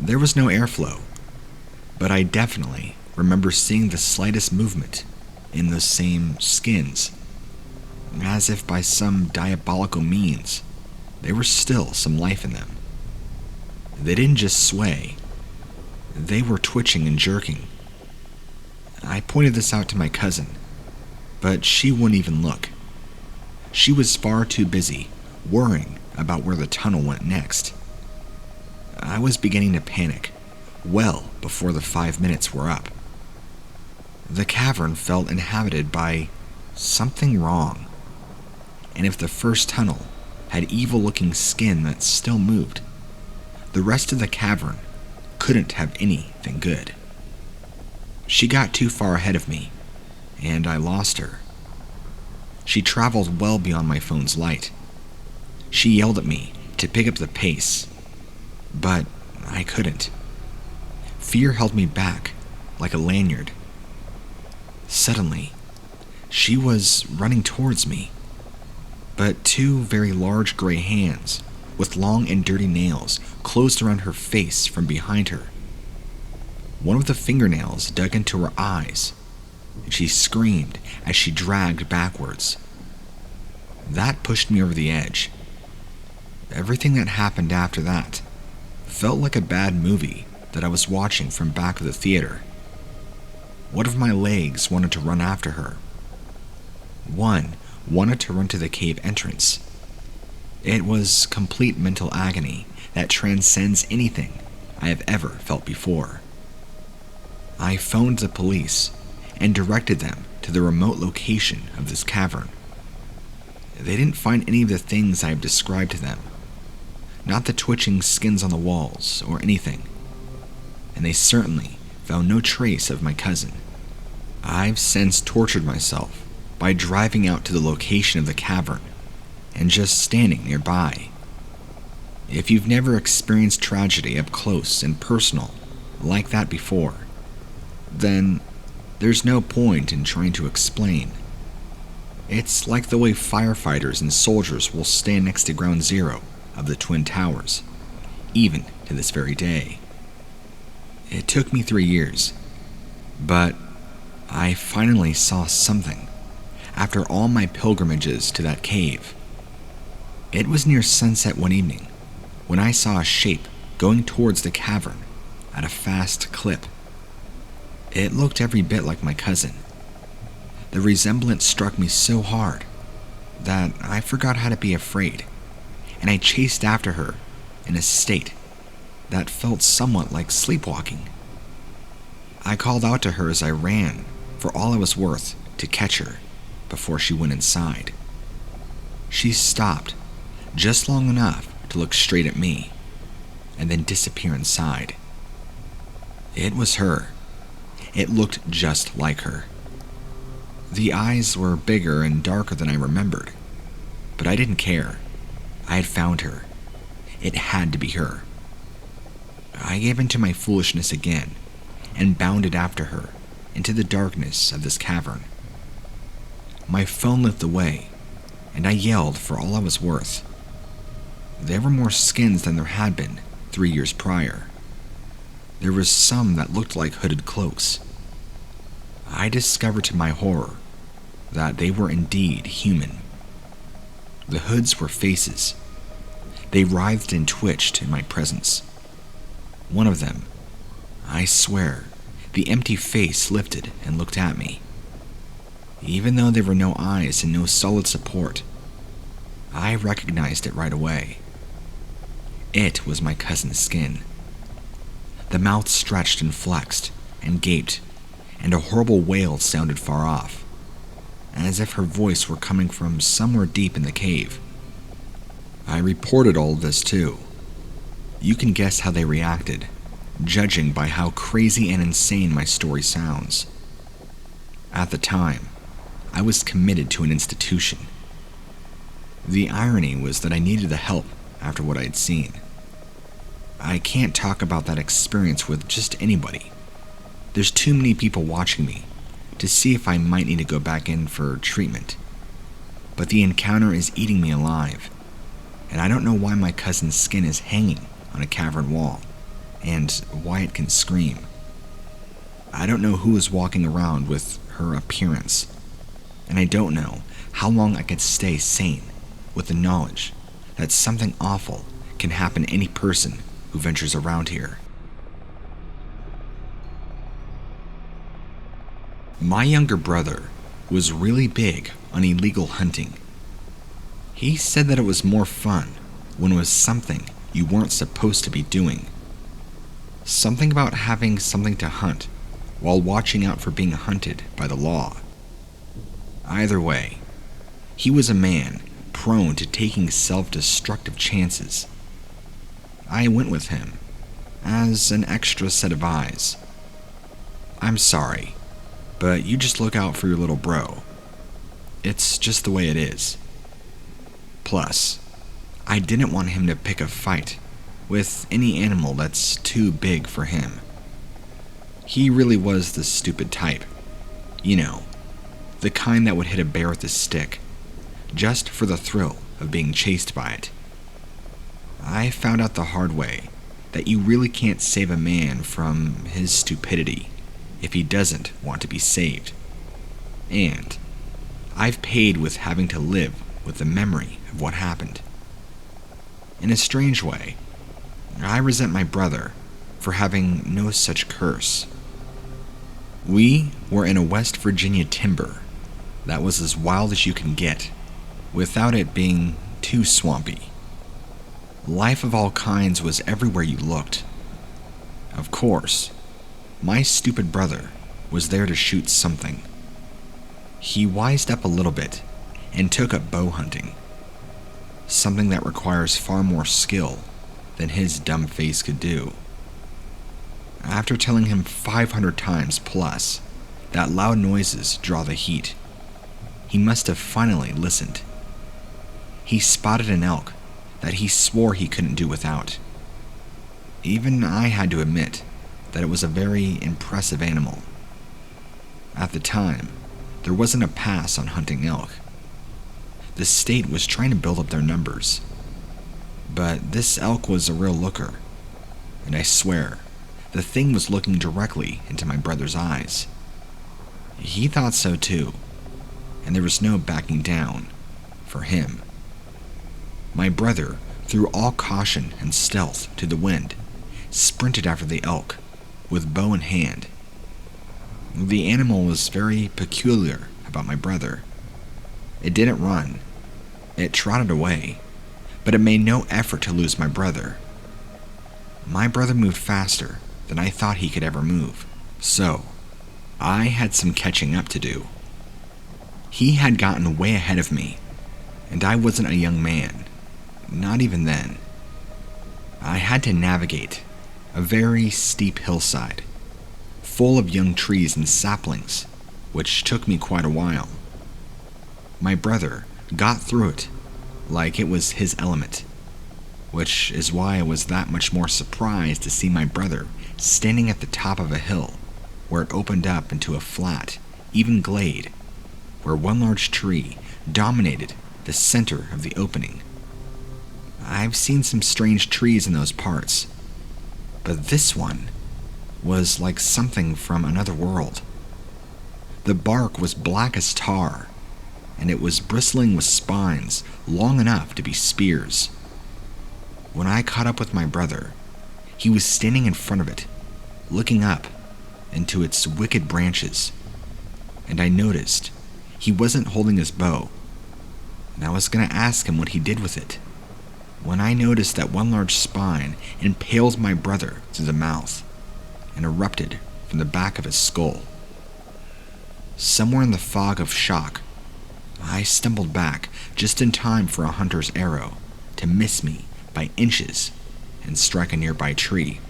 There was no airflow, but I definitely remember seeing the slightest movement in those same skins, as if by some diabolical means there was still some life in them. They didn't just sway, they were twitching and jerking. I pointed this out to my cousin, but she wouldn't even look. She was far too busy worrying about where the tunnel went next. I was beginning to panic well before the 5 minutes were up. The cavern felt inhabited by something wrong, and if the first tunnel had evil-looking skin that still moved, the rest of the cavern couldn't have anything good. She got too far ahead of me, and I lost her. She traveled well beyond my phone's light. She yelled at me to pick up the pace, but I couldn't. Fear held me back like a lanyard. Suddenly, she was running towards me, but 2 very large gray hands with long and dirty nails closed around her face from behind her. One of the fingernails dug into her eyes, and she screamed as she dragged backwards. That pushed me over the edge. Everything that happened after that felt like a bad movie that I was watching from back of the theater. One of my legs wanted to run after her. One wanted to run to the cave entrance. It was complete mental agony that transcends anything I have ever felt before. I phoned the police and directed them to the remote location of this cavern. They didn't find any of the things I have described to them, not the twitching skins on the walls or anything, and they certainly found no trace of my cousin. I've since tortured myself by driving out to the location of the cavern and just standing nearby. If you've never experienced tragedy up close and personal like that before, then there's no point in trying to explain. It's like the way firefighters and soldiers will stand next to ground zero of the Twin Towers, even to this very day. It took me 3 years, but I finally saw something after all my pilgrimages to that cave. It was near sunset one evening when I saw a shape going towards the cavern at a fast clip. It looked every bit like my cousin. The resemblance struck me so hard that I forgot how to be afraid, and I chased after her in a state that felt somewhat like sleepwalking. I called out to her as I ran for all I was worth to catch her before she went inside. She stopped just long enough to look straight at me and then disappear inside. It was her. It looked just like her. The eyes were bigger and darker than I remembered, but I didn't care. I had found her. It had to be her. I gave in to my foolishness again and bounded after her into the darkness of this cavern. My phone lit the way, and I yelled for all I was worth. There were more skins than there had been 3 years prior. There was some that looked like hooded cloaks. I discovered to my horror that they were indeed human. The hoods were faces. They writhed and twitched in my presence. One of them, I swear, the empty face lifted and looked at me. Even though there were no eyes and no solid support, I recognized it right away. It was my cousin's skin. The mouth stretched and flexed and gaped, and a horrible wail sounded far off, as if her voice were coming from somewhere deep in the cave. I reported all of this too. You can guess how they reacted, judging by how crazy and insane my story sounds. At the time, I was committed to an institution. The irony was that I needed the help after what I had seen. I can't talk about that experience with just anybody. There's too many people watching me to see if I might need to go back in for treatment. But the encounter is eating me alive, and I don't know why my cousin's skin is hanging on a cavern wall, and why it can scream. I don't know who is walking around with her appearance, and I don't know how long I could stay sane with the knowledge that something awful can happen to any person who ventures around here. My younger brother was really big on illegal hunting. He said that it was more fun when it was something you weren't supposed to be doing. Something about having something to hunt while watching out for being hunted by the law. Either way, he was a man prone to taking self-destructive chances. I went with him as an extra set of eyes. I'm sorry, but you just look out for your little bro. It's just the way it is. Plus, I didn't want him to pick a fight with any animal that's too big for him. He really was the stupid type. You know, the kind that would hit a bear with a stick, just for the thrill of being chased by it. I found out the hard way that you really can't save a man from his stupidity if he doesn't want to be saved. And I've paid with having to live with the memory of what happened. In a strange way, I resent my brother for having no such curse. We were in a West Virginia timber that was as wild as you can get, without it being too swampy. Life of all kinds was everywhere you looked. Of course, my stupid brother was there to shoot something. He wised up a little bit and took up bow hunting, something that requires far more skill than his dumb face could do. After telling him 500 times plus that loud noises draw the heat, he must have finally listened. He spotted an elk that he swore he couldn't do without. Even I had to admit that it was a very impressive animal. At the time, there wasn't a pass on hunting elk. The state was trying to build up their numbers. But this elk was a real looker, and I swear, the thing was looking directly into my brother's eyes. He thought so too, and there was no backing down for him. My brother, through all caution and stealth to the wind, sprinted after the elk, with bow in hand. The animal was very peculiar about my brother. It didn't run. It trotted away, but it made no effort to lose my brother. My brother moved faster than I thought he could ever move, so I had some catching up to do. He had gotten way ahead of me, and I wasn't a young man, not even then. I had to navigate a very steep hillside, full of young trees and saplings, which took me quite a while. My brother got through it like it was his element, which is why I was that much more surprised to see my brother standing at the top of a hill where it opened up into a flat, even glade, where one large tree dominated the center of the opening. I've seen some strange trees in those parts, but this one was like something from another world. The bark was black as tar, and it was bristling with spines long enough to be spears. When I caught up with my brother, he was standing in front of it, looking up into its wicked branches, and I noticed he wasn't holding his bow, and I was going to ask him what he did with it, when I noticed that one large spine impaled my brother through the mouth and erupted from the back of his skull. Somewhere in the fog of shock, I stumbled back just in time for a hunter's arrow to miss me by inches and strike a nearby tree.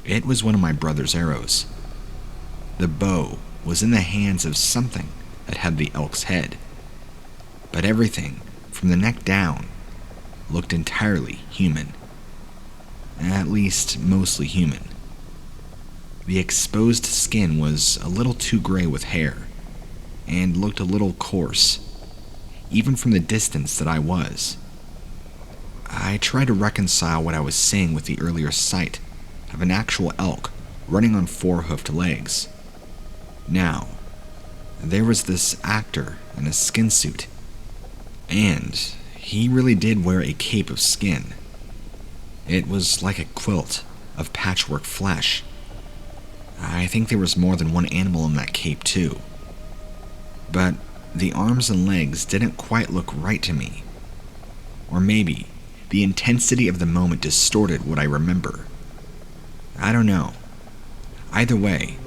It was one of my brother's arrows. The bow was in the hands of something that had the elk's head, but everything from the neck down looked entirely human. At least mostly human. The exposed skin was a little too gray with hair, and looked a little coarse, even from the distance that I was. I tried to reconcile what I was seeing with the earlier sight of an actual elk running on four-hoofed legs. Now, there was this actor in a skin suit, and he really did wear a cape of skin. It was like a quilt of patchwork flesh. I think there was more than one animal in that cape too. But the arms and legs didn't quite look right to me. Or maybe the intensity of the moment distorted what I remember. I don't know. Either way,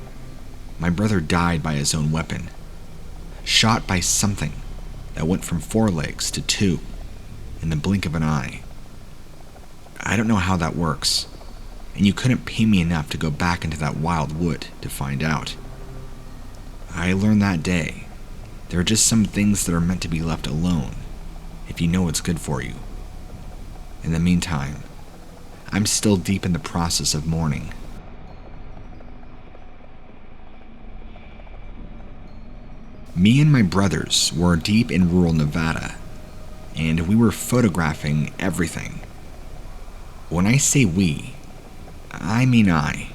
my brother died by his own weapon, shot by something that went from 4 legs to 2 in the blink of an eye. I don't know how that works, and you couldn't pay me enough to go back into that wild wood to find out. I learned that day there are just some things that are meant to be left alone if you know what's good for you. In the meantime, I'm still deep in the process of mourning. Me and my brothers were deep in rural Nevada, and we were photographing everything. When I say we, I mean I.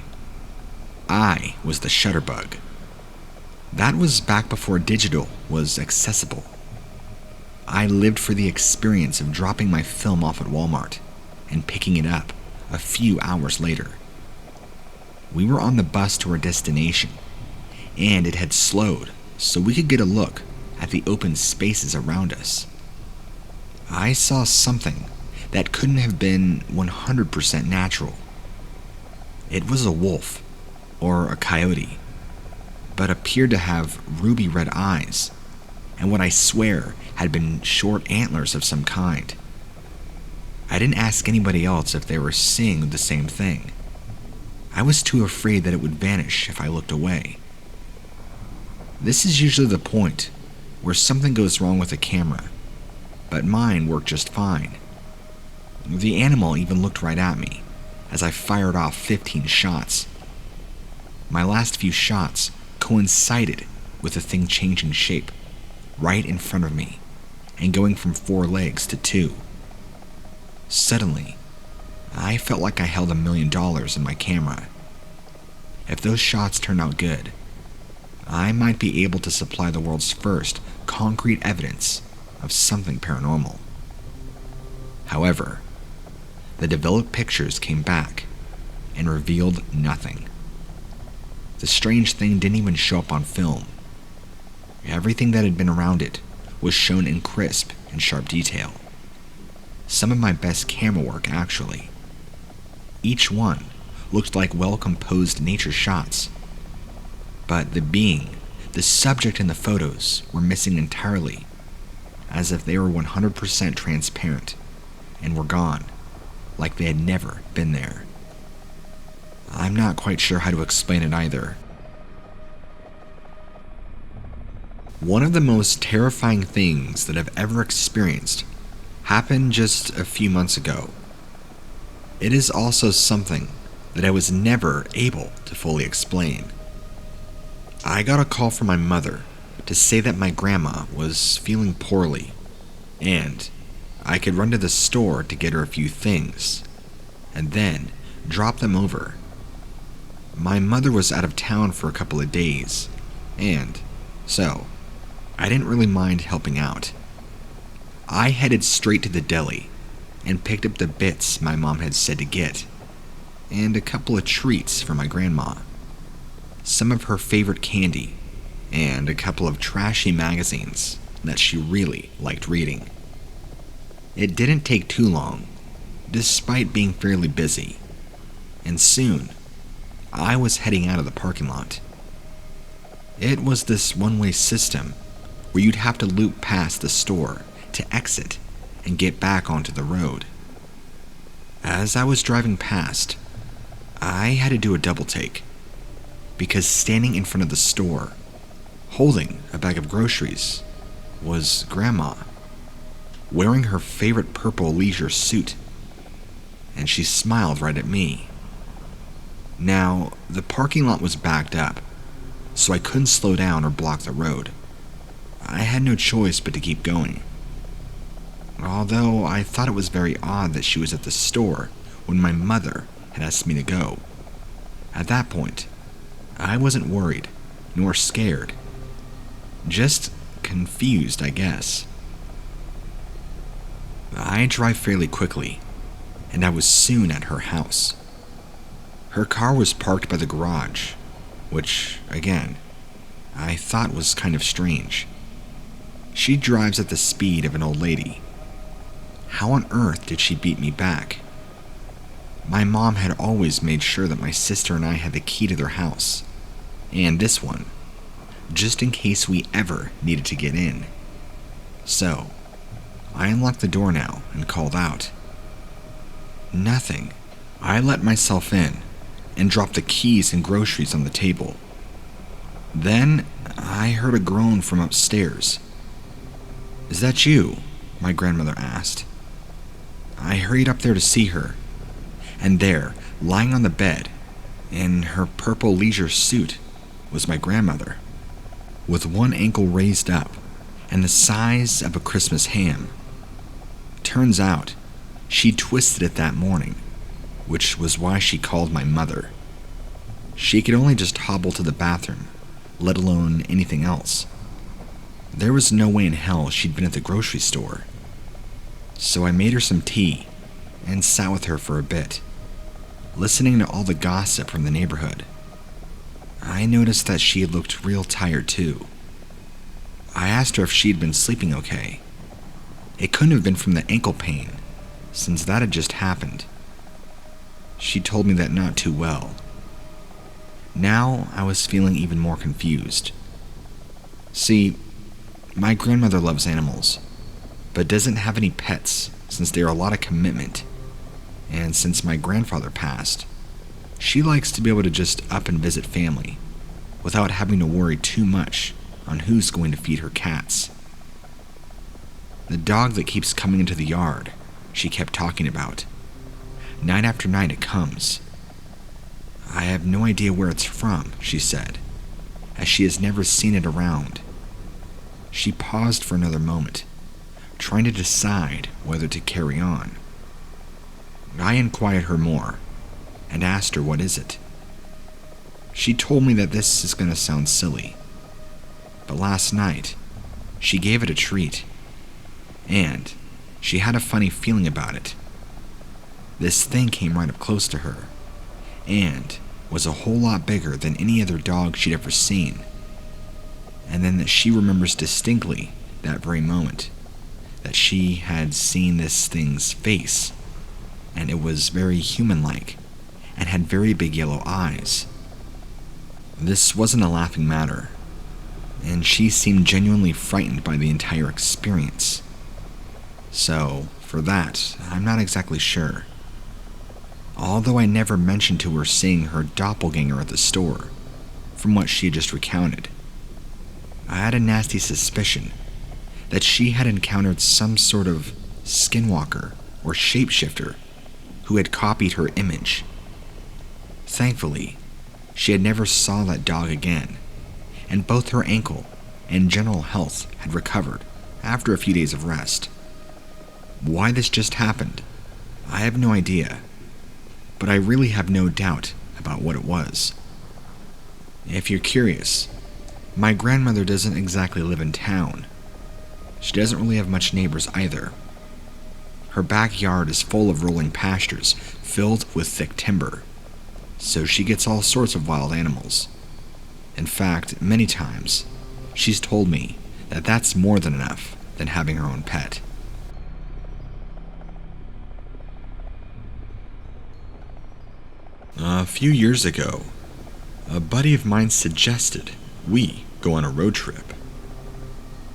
I was the shutterbug. That was back before digital was accessible. I lived for the experience of dropping my film off at Walmart and picking it up a few hours later. We were on the bus to our destination, and it had slowed so we could get a look at the open spaces around us. I saw something that couldn't have been 100% natural. It was a wolf or a coyote, but appeared to have ruby red eyes and what I swear had been short antlers of some kind. I didn't ask anybody else if they were seeing the same thing. I was too afraid that it would vanish if I looked away. This is usually the point where something goes wrong with a camera, but mine worked just fine. The animal even looked right at me as I fired off 15 shots. My last few shots coincided with the thing changing shape right in front of me and going from 4 legs to 2. Suddenly, I felt like I held $1 million in my camera. If those shots turned out good, I might be able to supply the world's first concrete evidence of something paranormal. However, the developed pictures came back and revealed nothing. The strange thing didn't even show up on film. Everything that had been around it was shown in crisp and sharp detail. Some of my best camera work, actually. Each one looked like well-composed nature shots. But the subject in the photos were missing entirely, as if they were 100% transparent and were gone, like they had never been there. I'm not quite sure how to explain it either. One of the most terrifying things that I've ever experienced happened just a few months ago. It is also something that I was never able to fully explain. I got a call from my mother to say that my grandma was feeling poorly, and I could run to the store to get her a few things, and then drop them over. My mother was out of town for a couple of days, and so I didn't really mind helping out. I headed straight to the deli and picked up the bits my mom had said to get, and a couple of treats for my grandma. Some of her favorite candy, and a couple of trashy magazines that she really liked reading. It didn't take too long, despite being fairly busy, and soon, I was heading out of the parking lot. It was this one-way system where you'd have to loop past the store to exit and get back onto the road. As I was driving past, I had to do a double take, because standing in front of the store, holding a bag of groceries, was Grandma, wearing her favorite purple leisure suit, and she smiled right at me. Now, the parking lot was backed up, so I couldn't slow down or block the road. I had no choice but to keep going. Although I thought it was very odd that she was at the store when my mother had asked me to go. At that point, I wasn't worried, nor scared. Just confused, I guess. I drive fairly quickly, and I was soon at her house. Her car was parked by the garage, which, again, I thought was kind of strange. She drives at the speed of an old lady. How on earth did she beat me back? My mom had always made sure that my sister and I had the key to their house, and this one, just in case we ever needed to get in. So, I unlocked the door now and called out. Nothing. I let myself in and dropped the keys and groceries on the table. Then, I heard a groan from upstairs. "Is that you?" my grandmother asked. I hurried up there to see her, and there, lying on the bed, in her purple leisure suit, was my grandmother, with one ankle raised up and the size of a Christmas ham. Turns out, she twisted it that morning, which was why she called my mother. She could only just hobble to the bathroom, let alone anything else. There was no way in hell she'd been at the grocery store. So I made her some tea and sat with her for a bit, listening to all the gossip from the neighborhood. I noticed that she had looked real tired too. I asked her if she'd been sleeping okay. It couldn't have been from the ankle pain, since that had just happened. She told me that not too well. Now I was feeling even more confused. See, my grandmother loves animals, but doesn't have any pets since they are a lot of commitment. And since my grandfather passed, she likes to be able to just up and visit family without having to worry too much on who's going to feed her cats. The dog that keeps coming into the yard, she kept talking about. Night after night it comes. I have no idea where it's from, she said, as she has never seen it around. She paused for another moment, trying to decide whether to carry on. I inquired her more and asked her what is it. She told me that this is going to sound silly, but last night she gave it a treat, and she had a funny feeling about it. This thing came right up close to her, and was a whole lot bigger than any other dog she'd ever seen. And then that she remembers distinctly that very moment that she had seen this thing's face, and it was very human-like and had very big yellow eyes. This wasn't a laughing matter, and she seemed genuinely frightened by the entire experience. So, for that, I'm not exactly sure. Although I never mentioned to her seeing her doppelgänger at the store, from what she had just recounted. I had a nasty suspicion that she had encountered some sort of skinwalker or shapeshifter who had copied her image. Thankfully, she had never saw that dog again, and both her ankle and general health had recovered after a few days of rest. Why this just happened, I have no idea, but I really have no doubt about what it was. If you're curious, my grandmother doesn't exactly live in town. She doesn't really have much neighbors either. Her backyard is full of rolling pastures filled with thick timber, so she gets all sorts of wild animals. In fact, many times, she's told me that that's more than enough than having her own pet. A few years ago, a buddy of mine suggested we go on a road trip.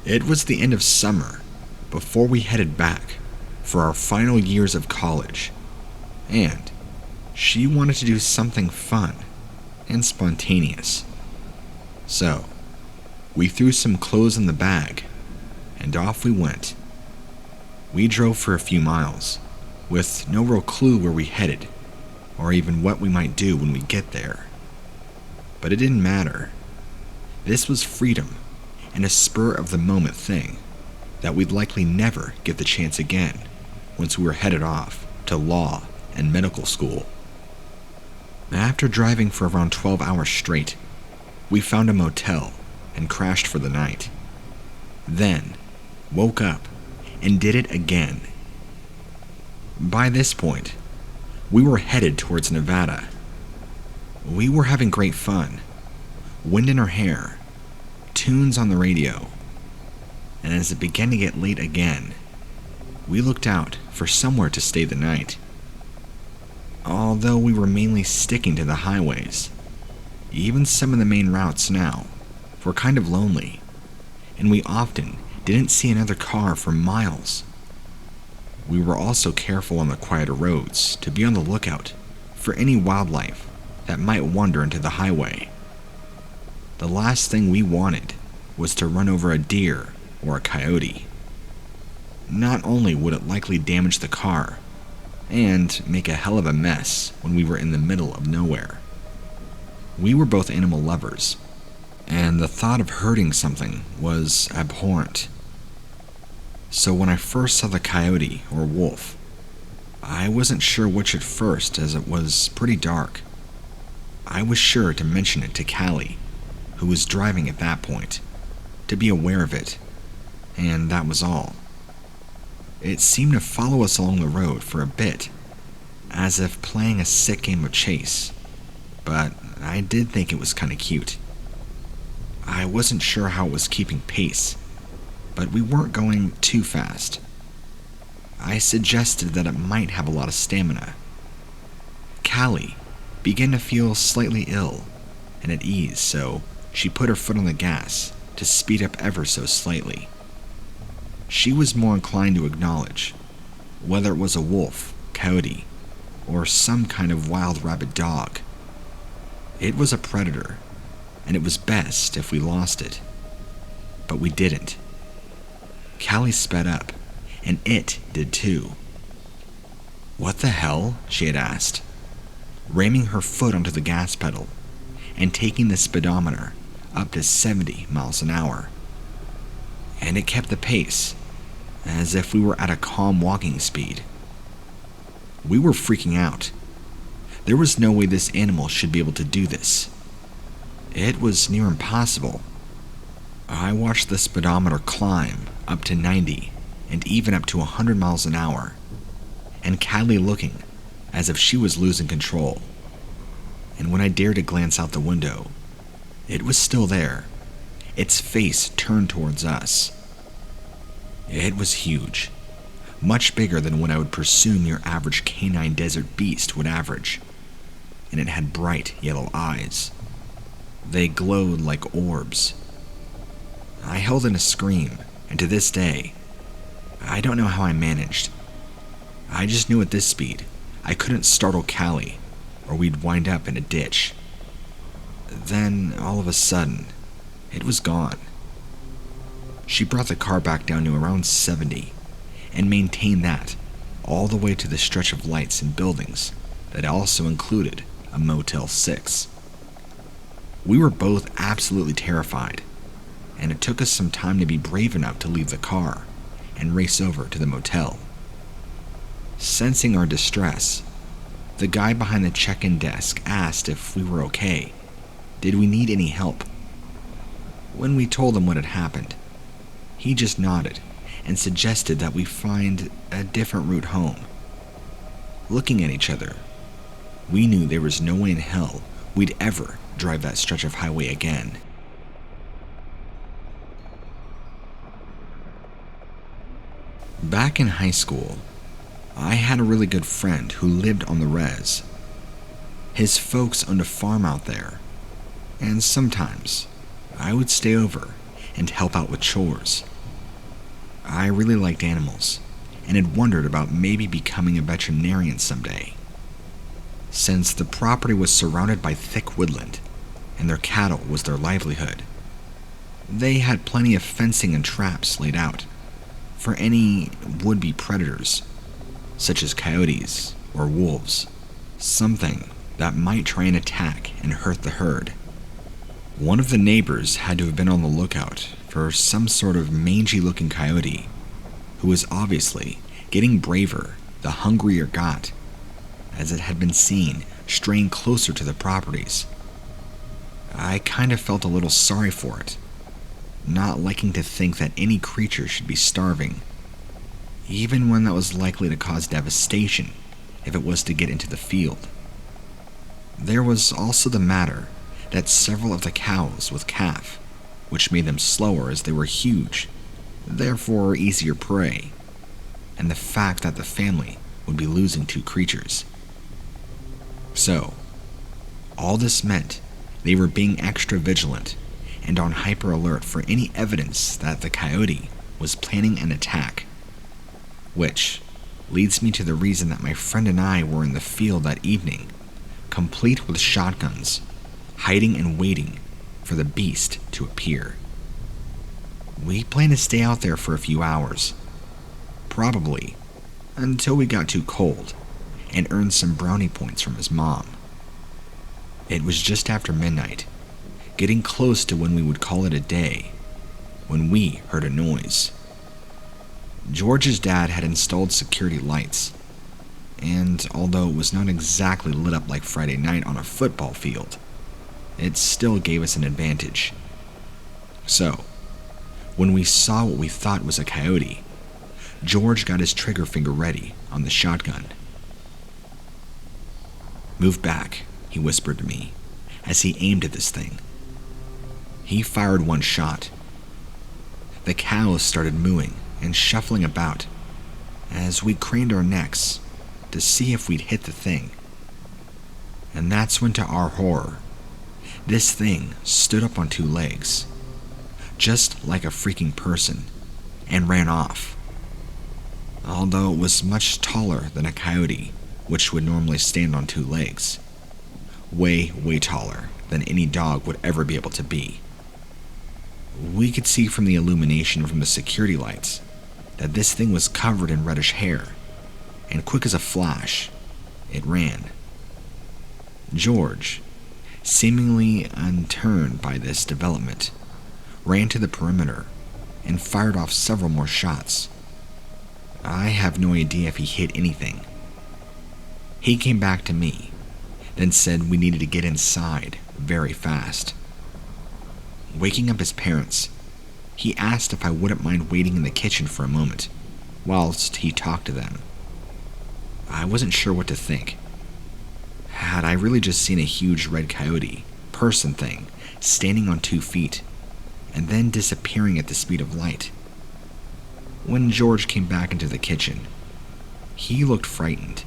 It was the end of summer before we headed back for our final years of college, and she wanted to do something fun and spontaneous. So, we threw some clothes in the bag, and off we went. We drove for a few miles, with no real clue where we headed, or even what we might do when we get there. But it didn't matter. This was freedom, and a spur-of-the-moment thing that we'd likely never get the chance again once we were headed off to law and medical school. After driving for around 12 hours straight, we found a motel and crashed for the night. Then, woke up and did it again. By this point, we were headed towards Nevada. We were having great fun, wind in our hair, tunes on the radio, and as it began to get late again, we looked out for somewhere to stay the night. Although we were mainly sticking to the highways, even some of the main routes now were kind of lonely, and we often didn't see another car for miles. We were also careful on the quieter roads to be on the lookout for any wildlife that might wander into the highway. The last thing we wanted was to run over a deer or a coyote. Not only would it likely damage the car and make a hell of a mess when we were in the middle of nowhere. We were both animal lovers, and the thought of hurting something was abhorrent. So when I first saw the coyote or wolf, I wasn't sure which at first, as it was pretty dark. I was sure to mention it to Callie, who was driving at that point, to be aware of it, and that was all. It seemed to follow us along the road for a bit, as if playing a sick game of chase, but I did think it was kind of cute. I wasn't sure how it was keeping pace, but we weren't going too fast. I suggested that it might have a lot of stamina. Callie began to feel slightly ill and at ease, so she put her foot on the gas to speed up ever so slightly. She was more inclined to acknowledge whether it was a wolf, coyote, or some kind of wild rabid dog. It was a predator, and it was best if we lost it. But we didn't. Callie sped up, and it did too. "What the hell?" she had asked, ramming her foot onto the gas pedal and taking the speedometer up to 70 miles an hour. And it kept the pace, as if we were at a calm walking speed. We were freaking out. There was no way this animal should be able to do this. It was near impossible. I watched the speedometer climb up to 90 and even up to 100 miles an hour, and Callie looking as if she was losing control. And when I dared to glance out the window, it was still there, its face turned towards us. It was huge, much bigger than what I would presume your average canine desert beast would average, and it had bright yellow eyes. They glowed like orbs. I held in a scream, and to this day, I don't know how I managed. I just knew at this speed, I couldn't startle Callie, or we'd wind up in a ditch. Then, all of a sudden, it was gone. She brought the car back down to around 70, and maintained that all the way to the stretch of lights and buildings that also included a Motel 6. We were both absolutely terrified, and it took us some time to be brave enough to leave the car and race over to the motel. Sensing our distress, the guy behind the check-in desk asked if we were okay. Did we need any help? When we told him what had happened, he just nodded and suggested that we find a different route home. Looking at each other, we knew there was no way in hell we'd ever drive that stretch of highway again. Back in high school, I had a really good friend who lived on the res. His folks owned a farm out there, and sometimes I would stay over and help out with chores. I really liked animals, and had wondered about maybe becoming a veterinarian someday. Since the property was surrounded by thick woodland, and their cattle was their livelihood, they had plenty of fencing and traps laid out for any would-be predators, such as coyotes or wolves, something that might try and attack and hurt the herd. One of the neighbors had to have been on the lookout for some sort of mangy-looking coyote, who was obviously getting braver the hungrier it got, as it had been seen straying closer to the properties. I kind of felt a little sorry for it, not liking to think that any creature should be starving, even when that was likely to cause devastation if it was to get into the field. There was also the matter that several of the cows with calf, which made them slower as they were huge, therefore easier prey, and the fact that the family would be losing 2 creatures. So, all this meant they were being extra vigilant and on hyper alert for any evidence that the coyote was planning an attack. Which leads me to the reason that my friend and I were in the field that evening, complete with shotguns, hiding and waiting for the beast to appear. We planned to stay out there for a few hours, probably until we got too cold, and earned some brownie points from his mom. It was just after midnight, getting close to when we would call it a day, when we heard a noise. George's dad had installed security lights, and although it was not exactly lit up like Friday night on a football field, it still gave us an advantage. So, when we saw what we thought was a coyote, George got his trigger finger ready on the shotgun. "Move back," he whispered to me as he aimed at this thing. He fired one shot. The cows started mooing and shuffling about as we craned our necks to see if we'd hit the thing. And that's when, to our horror, this thing stood up on two legs, just like a freaking person, and ran off. Although it was much taller than a coyote, which would normally stand on two legs. Way, way taller than any dog would ever be able to be. We could see from the illumination from the security lights that this thing was covered in reddish hair, and quick as a flash, it ran. George, seemingly unturned by this development, ran to the perimeter and fired off several more shots. I have no idea if he hit anything. He came back to me, then said we needed to get inside very fast. Waking up his parents, he asked if I wouldn't mind waiting in the kitchen for a moment, whilst he talked to them. I wasn't sure what to think. Had I really just seen a huge red coyote, person thing, standing on 2 feet, and then disappearing at the speed of light? When George came back into the kitchen, he looked frightened.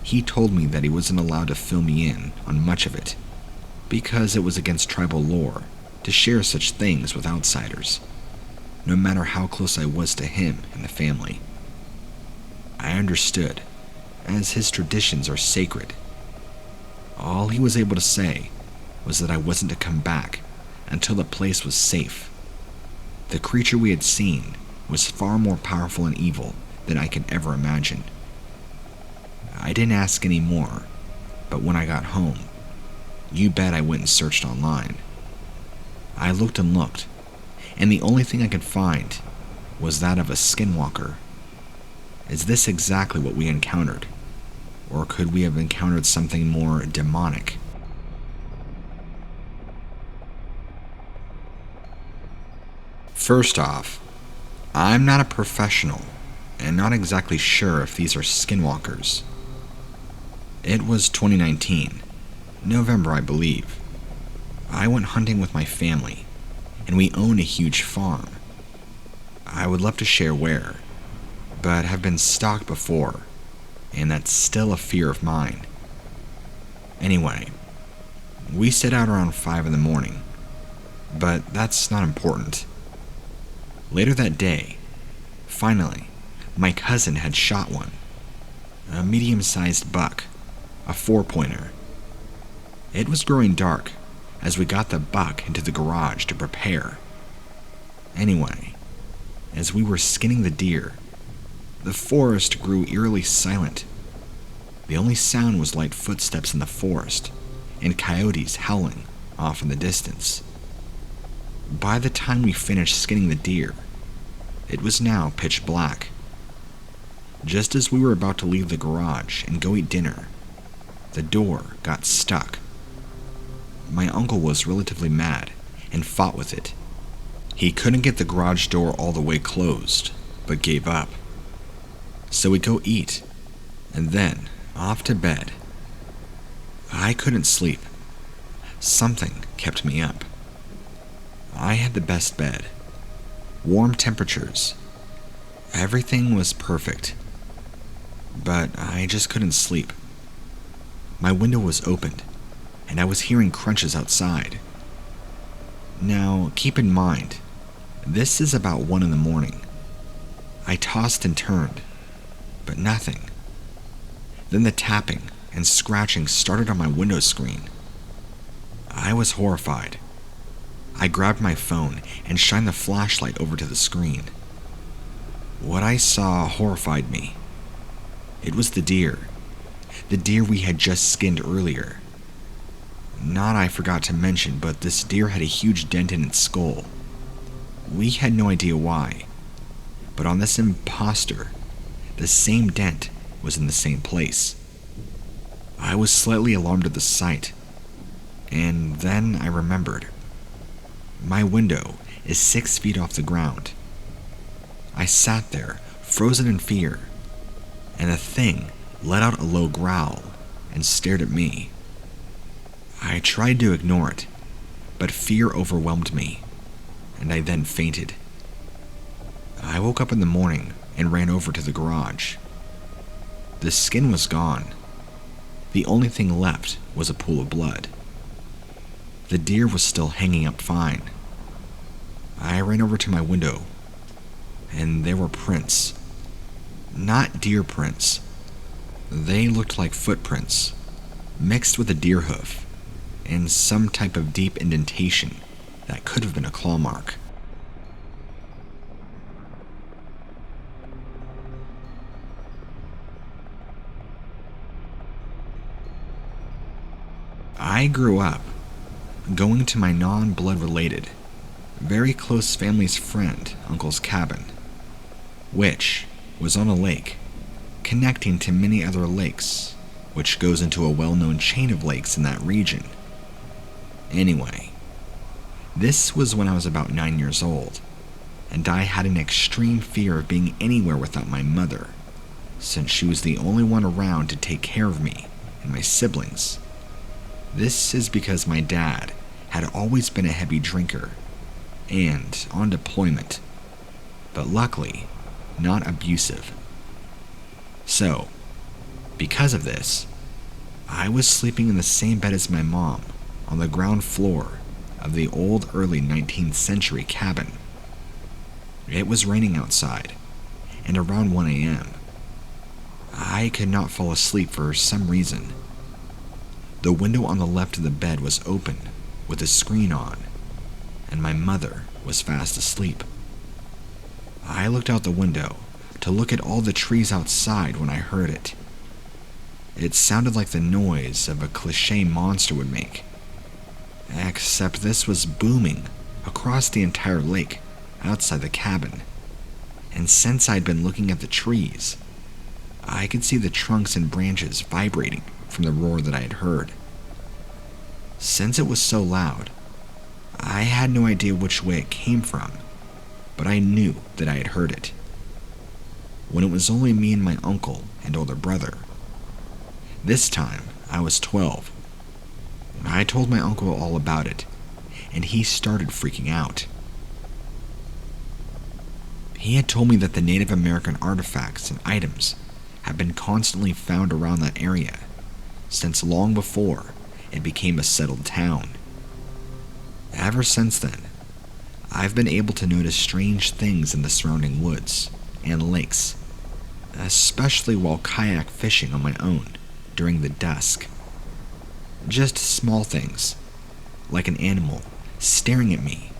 He told me that he wasn't allowed to fill me in on much of it, because it was against tribal lore to share such things with outsiders, no matter how close I was to him and the family. I understood, as his traditions are sacred. All he was able to say was that I wasn't to come back until the place was safe. The creature we had seen was far more powerful and evil than I could ever imagine. I didn't ask any more, but when I got home, you bet I went and searched online. I looked and looked, and the only thing I could find was that of a skinwalker. Is this exactly what we encountered? Or could we have encountered something more demonic? First off, I'm not a professional, and not exactly sure if these are skinwalkers. It was 2019, November I believe. I went hunting with my family, and we own a huge farm. I would love to share where, but have been stalked before, and that's still a fear of mine. Anyway, we set out around 5 in the morning, but that's not important. Later that day, finally, my cousin had shot one, a medium-sized buck, a 4-pointer. It was growing dark as we got the buck into the garage to prepare. Anyway, as we were skinning the deer, the forest grew eerily silent. The only sound was light footsteps in the forest and coyotes howling off in the distance. By the time we finished skinning the deer, it was now pitch black. Just as we were about to leave the garage and go eat dinner, the door got stuck. My uncle was relatively mad and fought with it. He couldn't get the garage door all the way closed, but gave up. So we'd go eat, and then off to bed. I couldn't sleep. Something kept me up. I had the best bed, warm temperatures. Everything was perfect, but I just couldn't sleep. My window was opened, and I was hearing crunches outside. Now, keep in mind, this is about 1 in the morning. I tossed and turned, but nothing. Then the tapping and scratching started on my window screen. I was horrified. I grabbed my phone and shined the flashlight over to the screen. What I saw horrified me. It was the deer we had just skinned earlier. Not I forgot to mention, but this deer had a huge dent in its skull. We had no idea why, but on this imposter, the same dent was in the same place. I was slightly alarmed at the sight, and then I remembered. My window is 6 feet off the ground. I sat there, frozen in fear, and the thing let out a low growl and stared at me. I tried to ignore it, but fear overwhelmed me, and I then fainted. I woke up in the morning and ran over to the garage. The skin was gone. The only thing left was a pool of blood. The deer was still hanging up fine. I ran over to my window, and there were prints. Not deer prints. They looked like footprints, mixed with a deer hoof, and some type of deep indentation that could have been a claw mark. I grew up going to my non-blood related, very close family's friend, uncle's cabin, which was on a lake connecting to many other lakes, which goes into a well-known chain of lakes in that region. Anyway, this was when I was about 9 years old, and I had an extreme fear of being anywhere without my mother, since she was the only one around to take care of me and my siblings. This is because my dad had always been a heavy drinker and on deployment, but luckily not abusive. So, because of this, I was sleeping in the same bed as my mom on the ground floor of the old early 19th century cabin. It was raining outside, and around 1 a.m., I could not fall asleep for some reason. The window on the left of the bed was open with a screen on, and my mother was fast asleep. I looked out the window to look at all the trees outside when I heard it. It sounded like the noise of a cliché monster would make, except this was booming across the entire lake outside the cabin, and since I'd been looking at the trees, I could see the trunks and branches vibrating from the roar that I had heard. Since it was so loud, I had no idea which way it came from, but I knew that I had heard it. When it was only me and my uncle and older brother. This time, I was 12. I told my uncle all about it, and he started freaking out. He had told me that the Native American artifacts and items have been constantly found around that area since long before it became a settled town. Ever since then, I've been able to notice strange things in the surrounding woods and lakes, especially while kayak fishing on my own during the dusk. Just small things, like an animal staring at me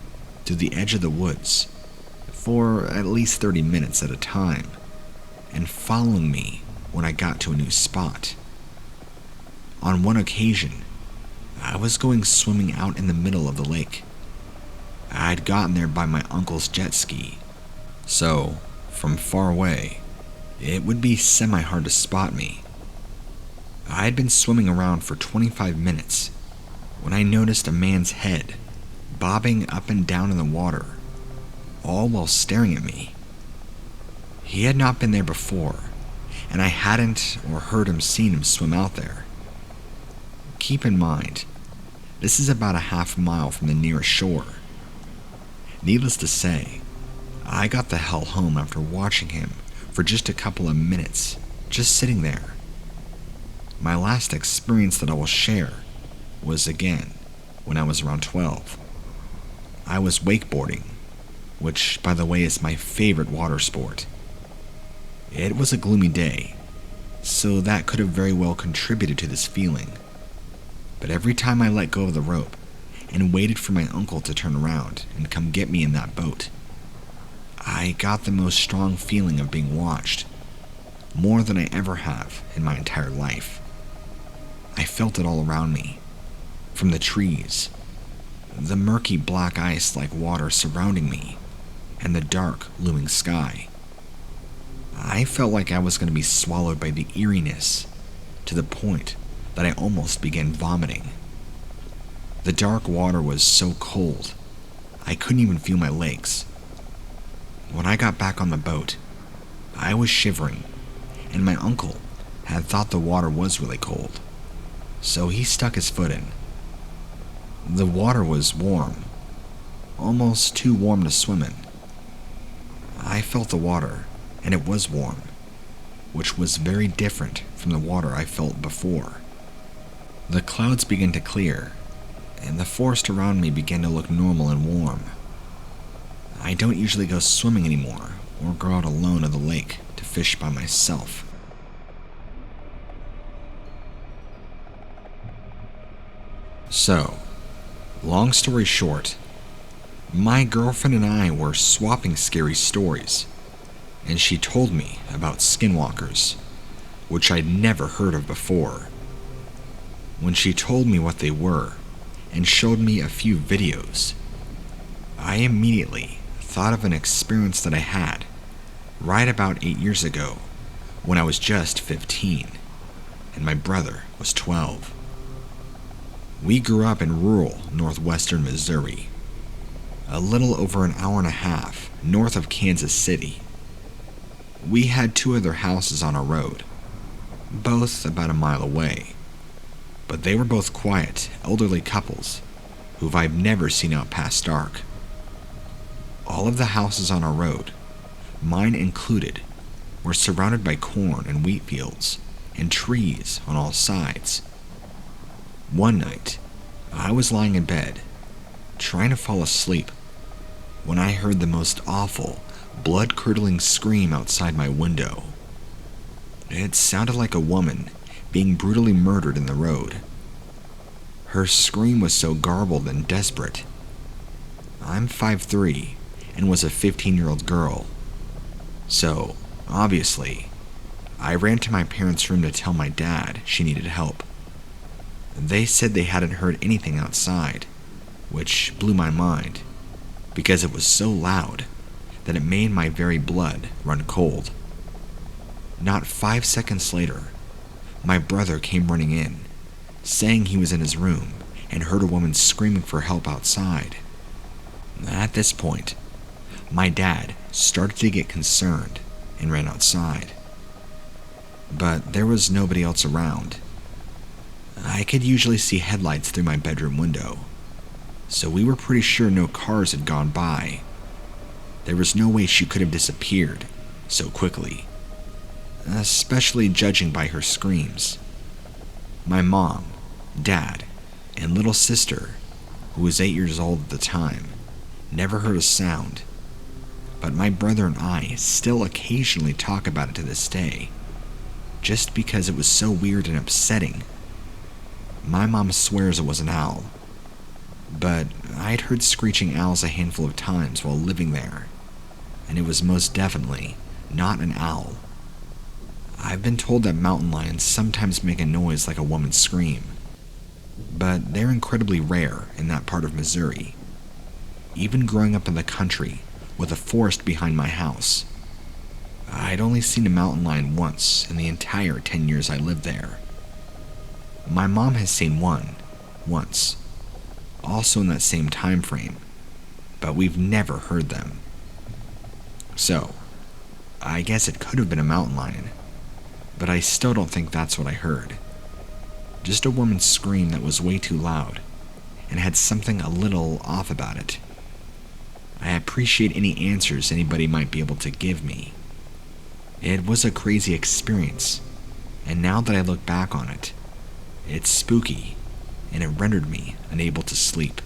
through the edge of the woods for at least 30 minutes at a time, and following me when I got to a new spot. On one occasion, I was going swimming out in the middle of the lake. I'd gotten there by my uncle's jet ski, so from far away, it would be semi-hard to spot me. I had been swimming around for 25 minutes when I noticed a man's head bobbing up and down in the water, all while staring at me. He had not been there before, and I hadn't or heard him seen him swim out there. Keep in mind, this is about a half mile from the nearest shore. Needless to say, I got the hell home after watching him for just a couple of minutes, just sitting there. My last experience that I will share was again when I was around 12. I was wakeboarding, which by the way is my favorite water sport. It was a gloomy day, so that could have very well contributed to this feeling. But every time I let go of the rope and waited for my uncle to turn around and come get me in that boat, I got the most strong feeling of being watched, more than I ever have in my entire life. I felt it all around me, from the trees, the murky black ice like water surrounding me, and the dark looming sky. I felt like I was going to be swallowed by the eeriness, to the point that I almost began vomiting. The dark water was so cold, I couldn't even feel my legs. When I got back on the boat, I was shivering, and my uncle had thought the water was really cold, so he stuck his foot in, The water was warm, almost too warm to swim in. I felt the water, and it was warm, which was very different from the water I felt before. The clouds began to clear, and the forest around me began to look normal and warm. I don't usually go swimming anymore or go out alone to the lake to fish by myself. So, long story short, my girlfriend and I were swapping scary stories, and she told me about skinwalkers, which I'd never heard of before. When she told me what they were and showed me a few videos, I immediately thought of an experience that I had right about 8 years ago when I was just 15 and my brother was 12. We grew up in rural northwestern Missouri, a little over an hour and a half north of Kansas City. We had 2 other houses on our road, both about a mile away, but they were both quiet, elderly couples who I've never seen out past dark. All of the houses on our road, mine included, were surrounded by corn and wheat fields and trees on all sides. One night, I was lying in bed, trying to fall asleep, when I heard the most awful, blood-curdling scream outside my window. It sounded like a woman being brutally murdered in the road. Her scream was so garbled and desperate. I'm 5'3" and was a 15-year-old girl. So, obviously, I ran to my parents' room to tell my dad she needed help. They said they hadn't heard anything outside, which blew my mind, because it was so loud that it made my very blood run cold. Not 5 seconds later, my brother came running in, saying he was in his room and heard a woman screaming for help outside. At this point, my dad started to get concerned and ran outside. But there was nobody else around. I could usually see headlights through my bedroom window, so we were pretty sure no cars had gone by. There was no way she could have disappeared so quickly, especially judging by her screams. My mom, dad, and little sister, who was 8 years old at the time, never heard a sound, but my brother and I still occasionally talk about it to this day, just because it was so weird and upsetting. My mom swears it was an owl, but I'd heard screeching owls a handful of times while living there, and it was most definitely not an owl. I've been told that mountain lions sometimes make a noise like a woman's scream, but they're incredibly rare in that part of Missouri. Even growing up in the country with a forest behind my house, I'd only seen a mountain lion once in the entire 10 years I lived there. My mom has seen one, once, also in that same time frame, but we've never heard them. So, I guess it could have been a mountain lion, but I still don't think that's what I heard. Just a woman's scream that was way too loud, and had something a little off about it. I appreciate any answers anybody might be able to give me. It was a crazy experience, and now that I look back on it, it's spooky, and it rendered me unable to sleep.